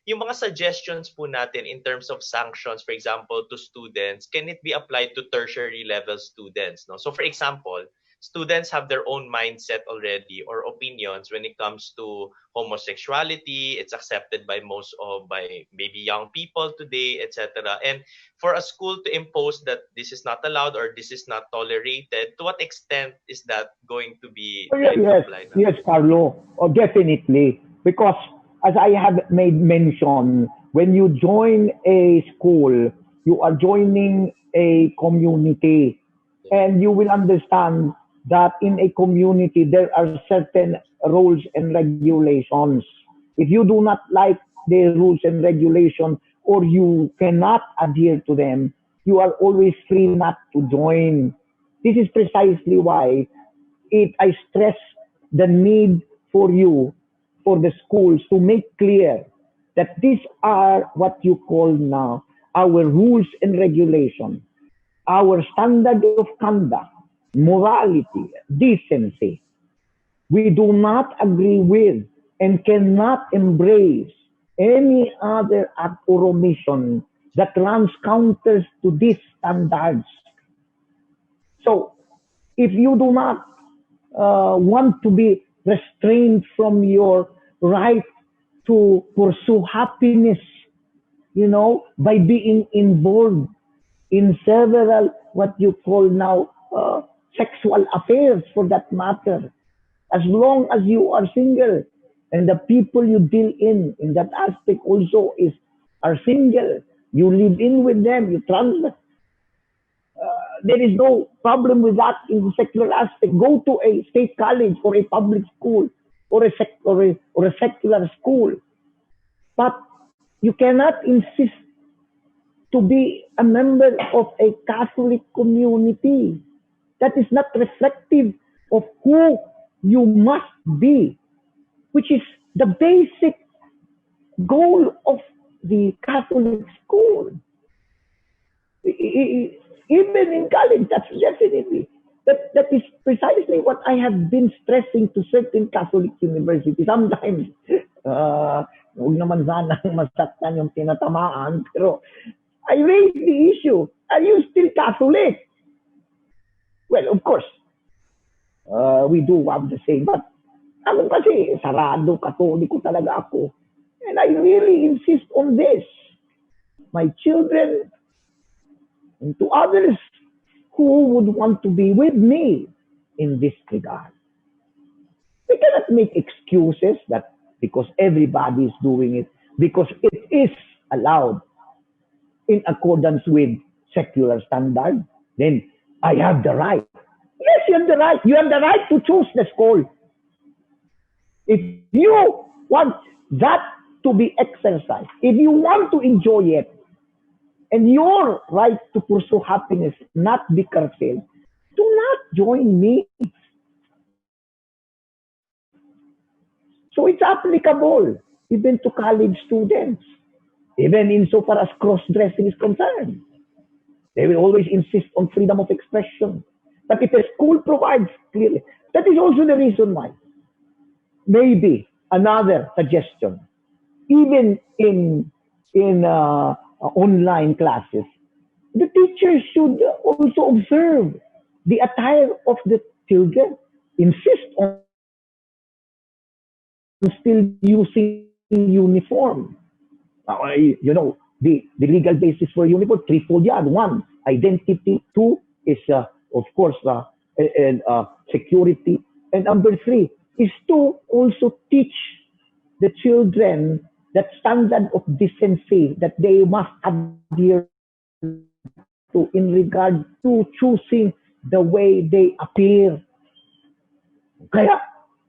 yung mga suggestions po natin in terms of sanctions, for example, to students, can it be applied to tertiary level students, no? So, for example, students have their own mindset already or opinions when it comes to homosexuality. It's accepted by by maybe young people today, etc. And for a school to impose that this is not allowed or this is not tolerated, to what extent is that going to be applied? Yes, Karlo. Oh, definitely. Because as I have made mention, when you join a school, you are joining a community, and you will understand that in a community there are certain rules and regulations. If you do not like the rules and regulations or you cannot adhere to them, you are always free not to join. This is precisely why I stress the need for the schools to make clear that these are what you call now our rules and regulations, our standard of conduct, morality, decency. We do not agree with and cannot embrace any other act or omission that runs counter to these standards. So, if you do not want to be restrained from your right to pursue happiness, by being involved in several what you call now sexual affairs for that matter, as long as you are single and the people you deal in that aspect also are single, you live in with them, you transact. There is no problem with that in the secular aspect. Go to a state college or a public school or a secular school, but you cannot insist to be a member of a Catholic community. That is not reflective of who you must be. which is the basic goal of the Catholic school. Even in college, that's definitely that is precisely what I have been stressing to certain Catholic universities. Sometimes, huwag naman sanang masaktan yung tinatamaan, pero I raise the issue. Are you still Catholic? Well, of course, we do have the same, but ako kasi sarado, katoliko talaga ako. And I really insist on this. My children and to others who would want to be with me in this regard. We cannot make excuses that because everybody is doing it, because it is allowed in accordance with secular standard, then I have the right. Yes, you have the right. You have the right to choose the school. If you want that to be exercised, if you want to enjoy it, and your right to pursue happiness not be curtailed, do not join me. So it's applicable even to college students, even insofar as cross-dressing is concerned. They will always insist on freedom of expression. But if a school provides clearly, that is also the reason why. Maybe another suggestion, even in online classes, the teachers should also observe the attire of the children, insist on still using uniform. The legal basis for uniform, threefold yan. One, identity. Two is, of course, security. And number three is to also teach the children that standard of decency that they must adhere to in regard to choosing the way they appear. Kaya,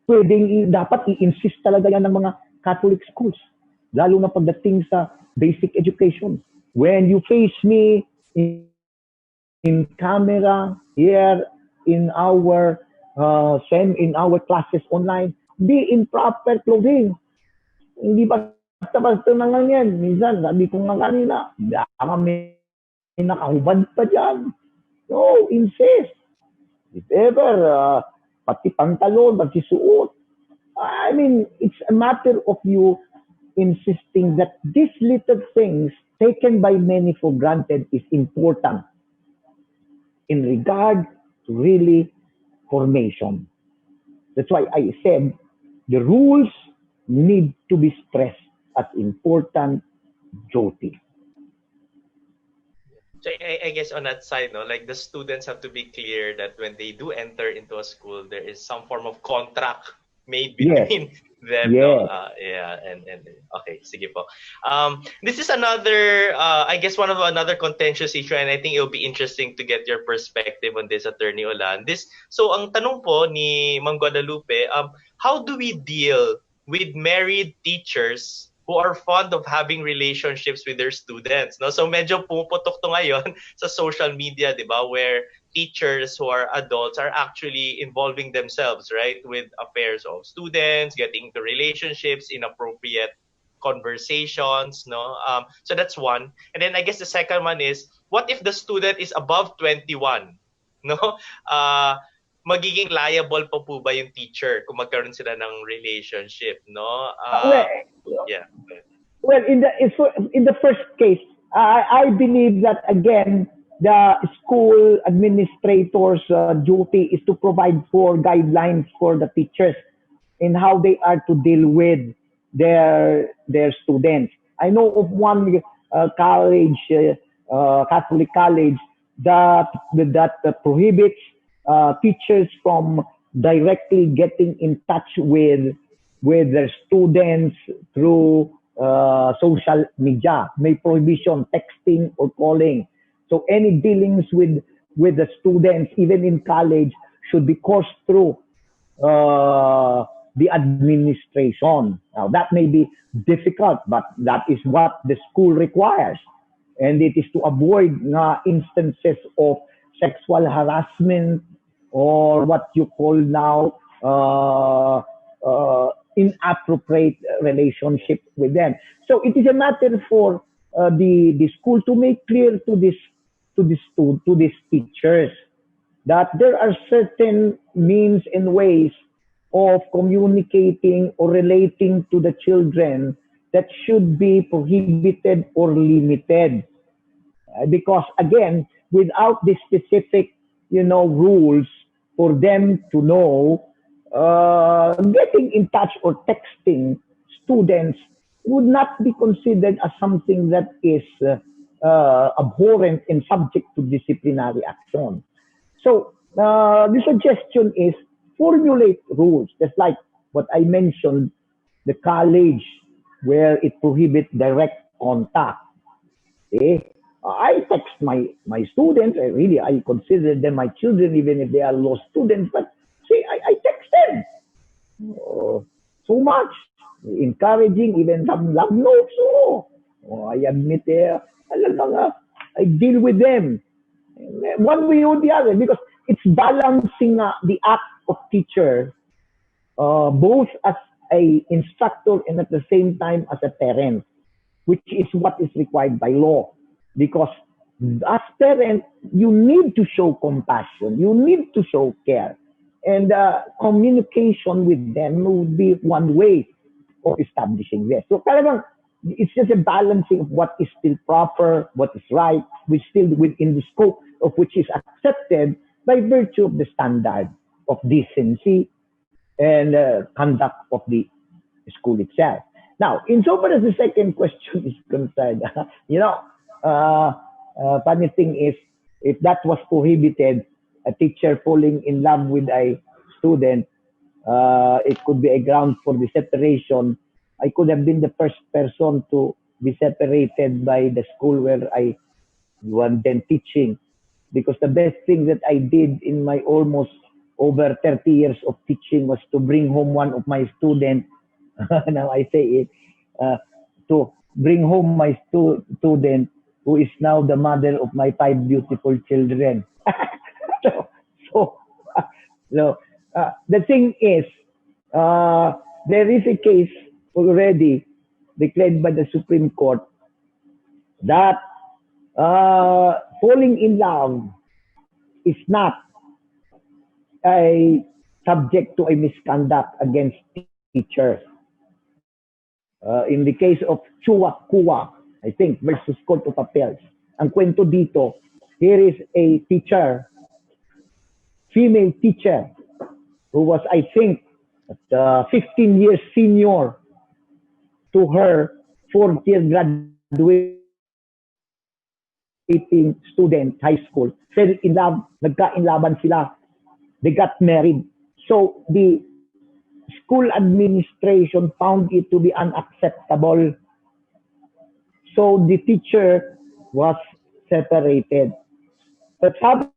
dapat i-insist talaga yan ng mga Catholic schools, lalo na pagdating sa basic education. When you face me in camera, here in our classes online, be in proper clothing. Hindi basta-basta na lang yan. Minsan, sabi ko nga kanina, baka may nakahubad pa dyan. No, insist. If ever, pati pantalon, pati suot. I mean, it's a matter of you insisting that these little things taken by many for granted is important in regard to really formation. That's why I said the rules need to be stressed as important duty. So I guess on that side, no, like the students have to be clear that when they do enter into a school, there is some form of contract made between them. Yes. No? Yeah, and okay, sige po. This is another, I guess another contentious issue, and I think it'll be interesting to get your perspective on this, Attorney Ulan. So ang tanong po ni Ma'am Guadalupe, how do we deal with married teachers who are fond of having relationships with their students, no? So medyo pumuputok to ngayon sa social media, 'di ba, where teachers who are adults are actually involving themselves, right, with affairs of students, getting into relationships, inappropriate conversations, no? So that's one. And then I guess the second one is, what if the student is above 21, no? Magiging liable pa po ba yung teacher kung magkaroon sila ng relationship, no? Yeah. Well, in the first case, I believe that again, the school administrator's duty is to provide for guidelines for the teachers in how they are to deal with their students. I know of one college, Catholic college, that prohibits teachers from directly getting in touch with their students through social media. May prohibition, texting or calling. So any dealings with the students, even in college, should be coursed through the administration. Now that may be difficult, but that is what the school requires. And it is to avoid instances of sexual harassment or what you call now inappropriate relationship with them. So it is a matter for the school to make clear to these teachers that there are certain means and ways of communicating or relating to the children that should be prohibited or limited. Because again, without the specific, rules for them to know, getting in touch or texting students would not be considered as something that is abhorrent and subject to disciplinary action. So the suggestion is formulate rules, just like what I mentioned, the college where it prohibits direct contact. Eh, I text my students. I consider them my children, even if they are lost students. But see, I text them so much, encouraging, even some love notes. I admit, I deal with them one way or the other because it's balancing the act of teacher, both as a instructor and at the same time as a parent, which is what is required by law. Because as parent, you need to show compassion, you need to show care, and communication with them would be one way of establishing this. So talagang, it's just a balancing of what is still proper, what is right, which still within the scope of which is accepted by virtue of the standard of decency and conduct of the school itself. Now, insofar as the second question is concerned, funny thing is, if that was prohibited, a teacher falling in love with a student, it could be a ground for the separation. I could have been the first person to be separated by the school where I was then teaching, because the best thing that I did in my almost over 30 years of teaching was to bring home one of my students. Now I say it, uh, to bring home my student who is now the mother of my 5 beautiful children. so, so, so the thing is, there is a case already declared by the Supreme Court that falling in love is not a subject to a misconduct against teachers. In the case of Chua Kua, I think, versus Court of Appeals, ang kwento dito, here is a teacher, female teacher, who was, I think, 15 years senior to her fourth year graduating student, high school, fell in love, nagka-inlaban sila, they got married. So the school administration found it to be unacceptable. So the teacher was separated. But sabi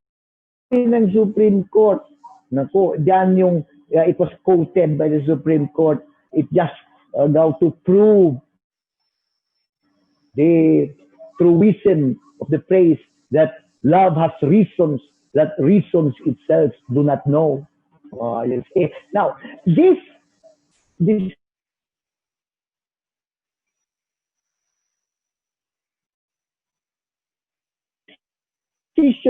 ng Supreme Court, naku, diyan yung, it was quoted by the Supreme Court, it just now to prove the truism of the phrase that love has reasons that reasons itself do not know. Now, this decision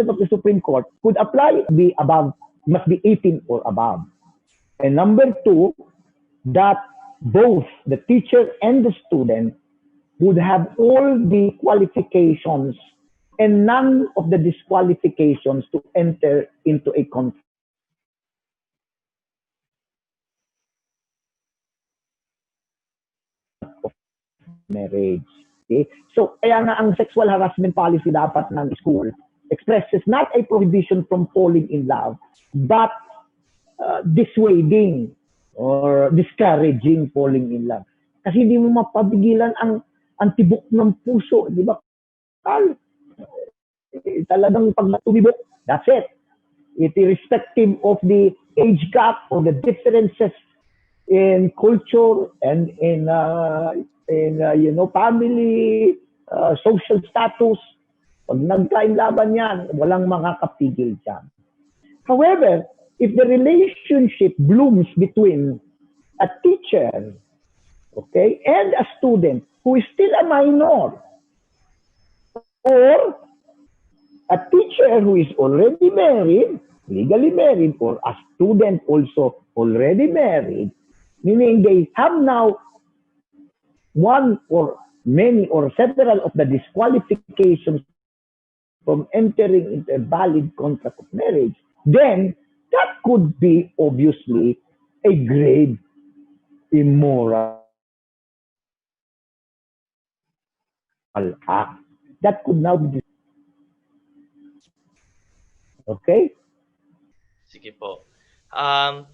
of the Supreme Court could apply be above, must be 18 or above. And number two, that both the teacher and the student would have all the qualifications and none of the disqualifications to enter into a contract of marriage. Okay? So, kaya nga ang sexual harassment policy dapat ng school expresses not a prohibition from falling in love, but dissuading or discouraging falling in love. Kasi hindi mo mapapigilan ang tibok ng puso, di ba? Talagang pag tumibok, that's it. It irrespective of the age gap or the differences in culture and in family, social status. Pag nagkainlaban yan, walang makakapigil dyan. However, if the relationship blooms between a teacher, okay, and a student who is still a minor, or a teacher who is already married, legally married, or a student also already married, meaning they have now one or many or several of the disqualifications from entering into a valid contract of marriage, then that could be obviously a grave immoral act that could now be, okay? Sige po.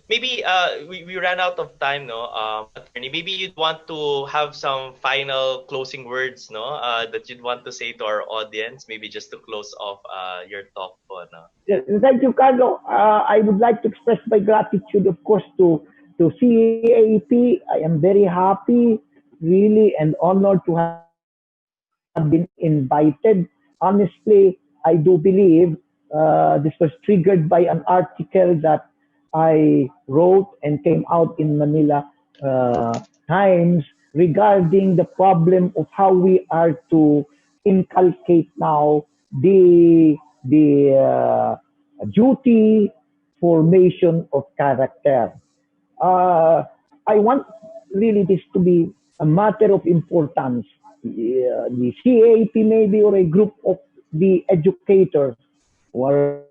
Maybe we ran out of time, no? Attorney, maybe you'd want to have some final closing words, no? That you'd want to say to our audience, maybe just to close off your talk po, no? Thank you, Karlo. I would like to express my gratitude, of course, to CAP. I am very happy, really, and honored to have been invited. Honestly, I do believe this was triggered by an article that I wrote and came out in Manila Times regarding the problem of how we are to inculcate now the duty formation of character. uh, I want really this to be a matter of importance. The CAP maybe or a group of the educators who are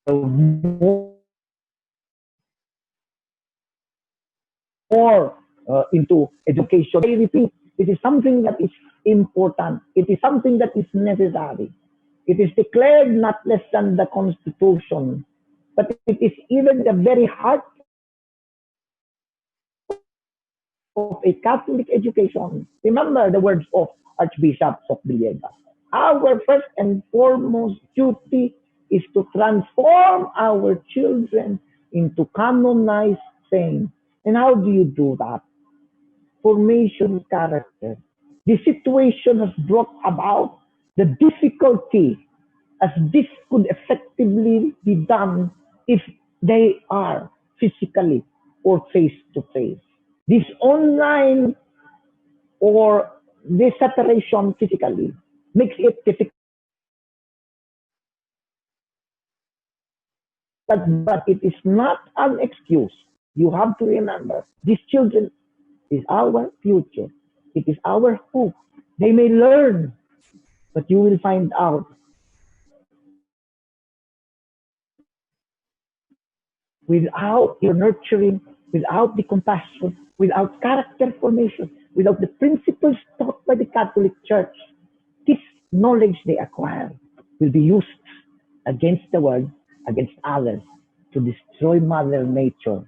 more into education. I repeat, it is something that is important. It is something that is necessary. It is declared not less than the Constitution, but it is even the very heart of a Catholic education. Remember the words of Archbishop of Villegas. Our first and foremost duty is to transform our children into canonized saints. And how do you do that? Formation of character. This situation has brought about the difficulty as this could effectively be done if they are physically or face to face. This online or this separation physically makes it difficult, but it is not an excuse. You have to remember, these children is our future. It is our hope. They may learn, but you will find out without your nurturing, without the compassion, without character formation, without the principles taught by the Catholic Church, this knowledge they acquire will be used against the world, against others, to destroy Mother Nature,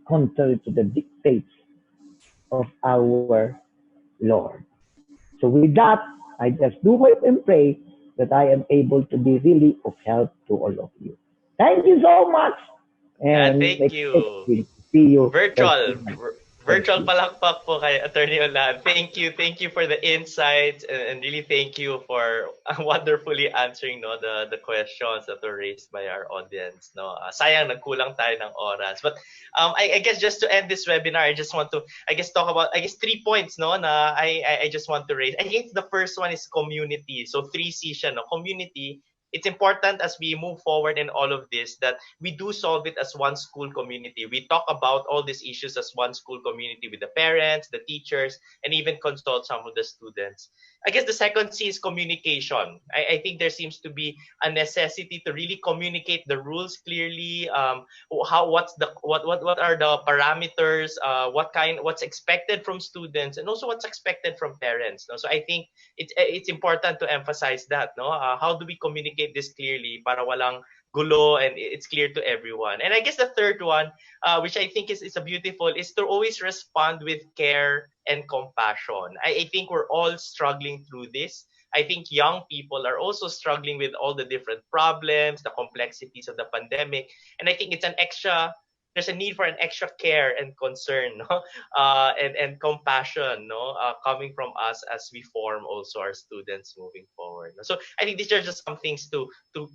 contrary to the dictates of our Lord. So with that, I just do hope and pray that I am able to be really of help to all of you. Thank you so much, Yeah, and thank expect you. to see you Virtual. personally. Thank Virtual you. palakpak po kay Attorney Ulan. Thank you. Thank you for the insights and really thank you for wonderfully answering no the questions that were raised by our audience. No, sayang nagkulang tayo ng oras. But I guess just to end this webinar, I just want to I guess talk about I guess 3 points no na I just want to raise. I think the first one is community. So 3 C's siya, no, community. It's important as we move forward in all of this that we do solve it as one school community. We talk about all these issues as one school community with the parents, the teachers, and even consult some of the students. I guess the second C is communication. I think there seems to be a necessity to really communicate the rules clearly. What are the parameters? What's expected from students, and also what's expected from parents. No? So I think it's important to emphasize that. No, how do we communicate this clearly para walang gulo and it's clear to everyone. And I guess the third one, which I think is a beautiful, is to always respond with care and compassion. I think we're all struggling through this. I think young people are also struggling with all the different problems, the complexities of the pandemic. And I think it's an extra there's a need for an extra care and concern, no? And compassion, no, coming from us as we form also our students moving forward. So I think these are just some things to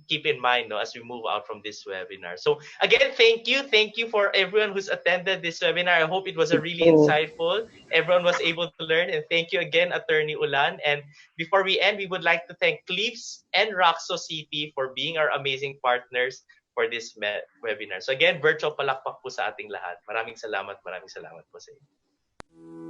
keep in mind, no, as we move out from this webinar. So again, thank you for everyone who's attended this webinar. I hope it was a really Ito. insightful. Everyone was able to learn, and thank you again, Attorney Ulan. And before we end, we would like to thank Cleves and Roxo CP for being our amazing partners for this webinar. So again, virtual palakpak po sa ating lahat. Maraming salamat po sa inyo.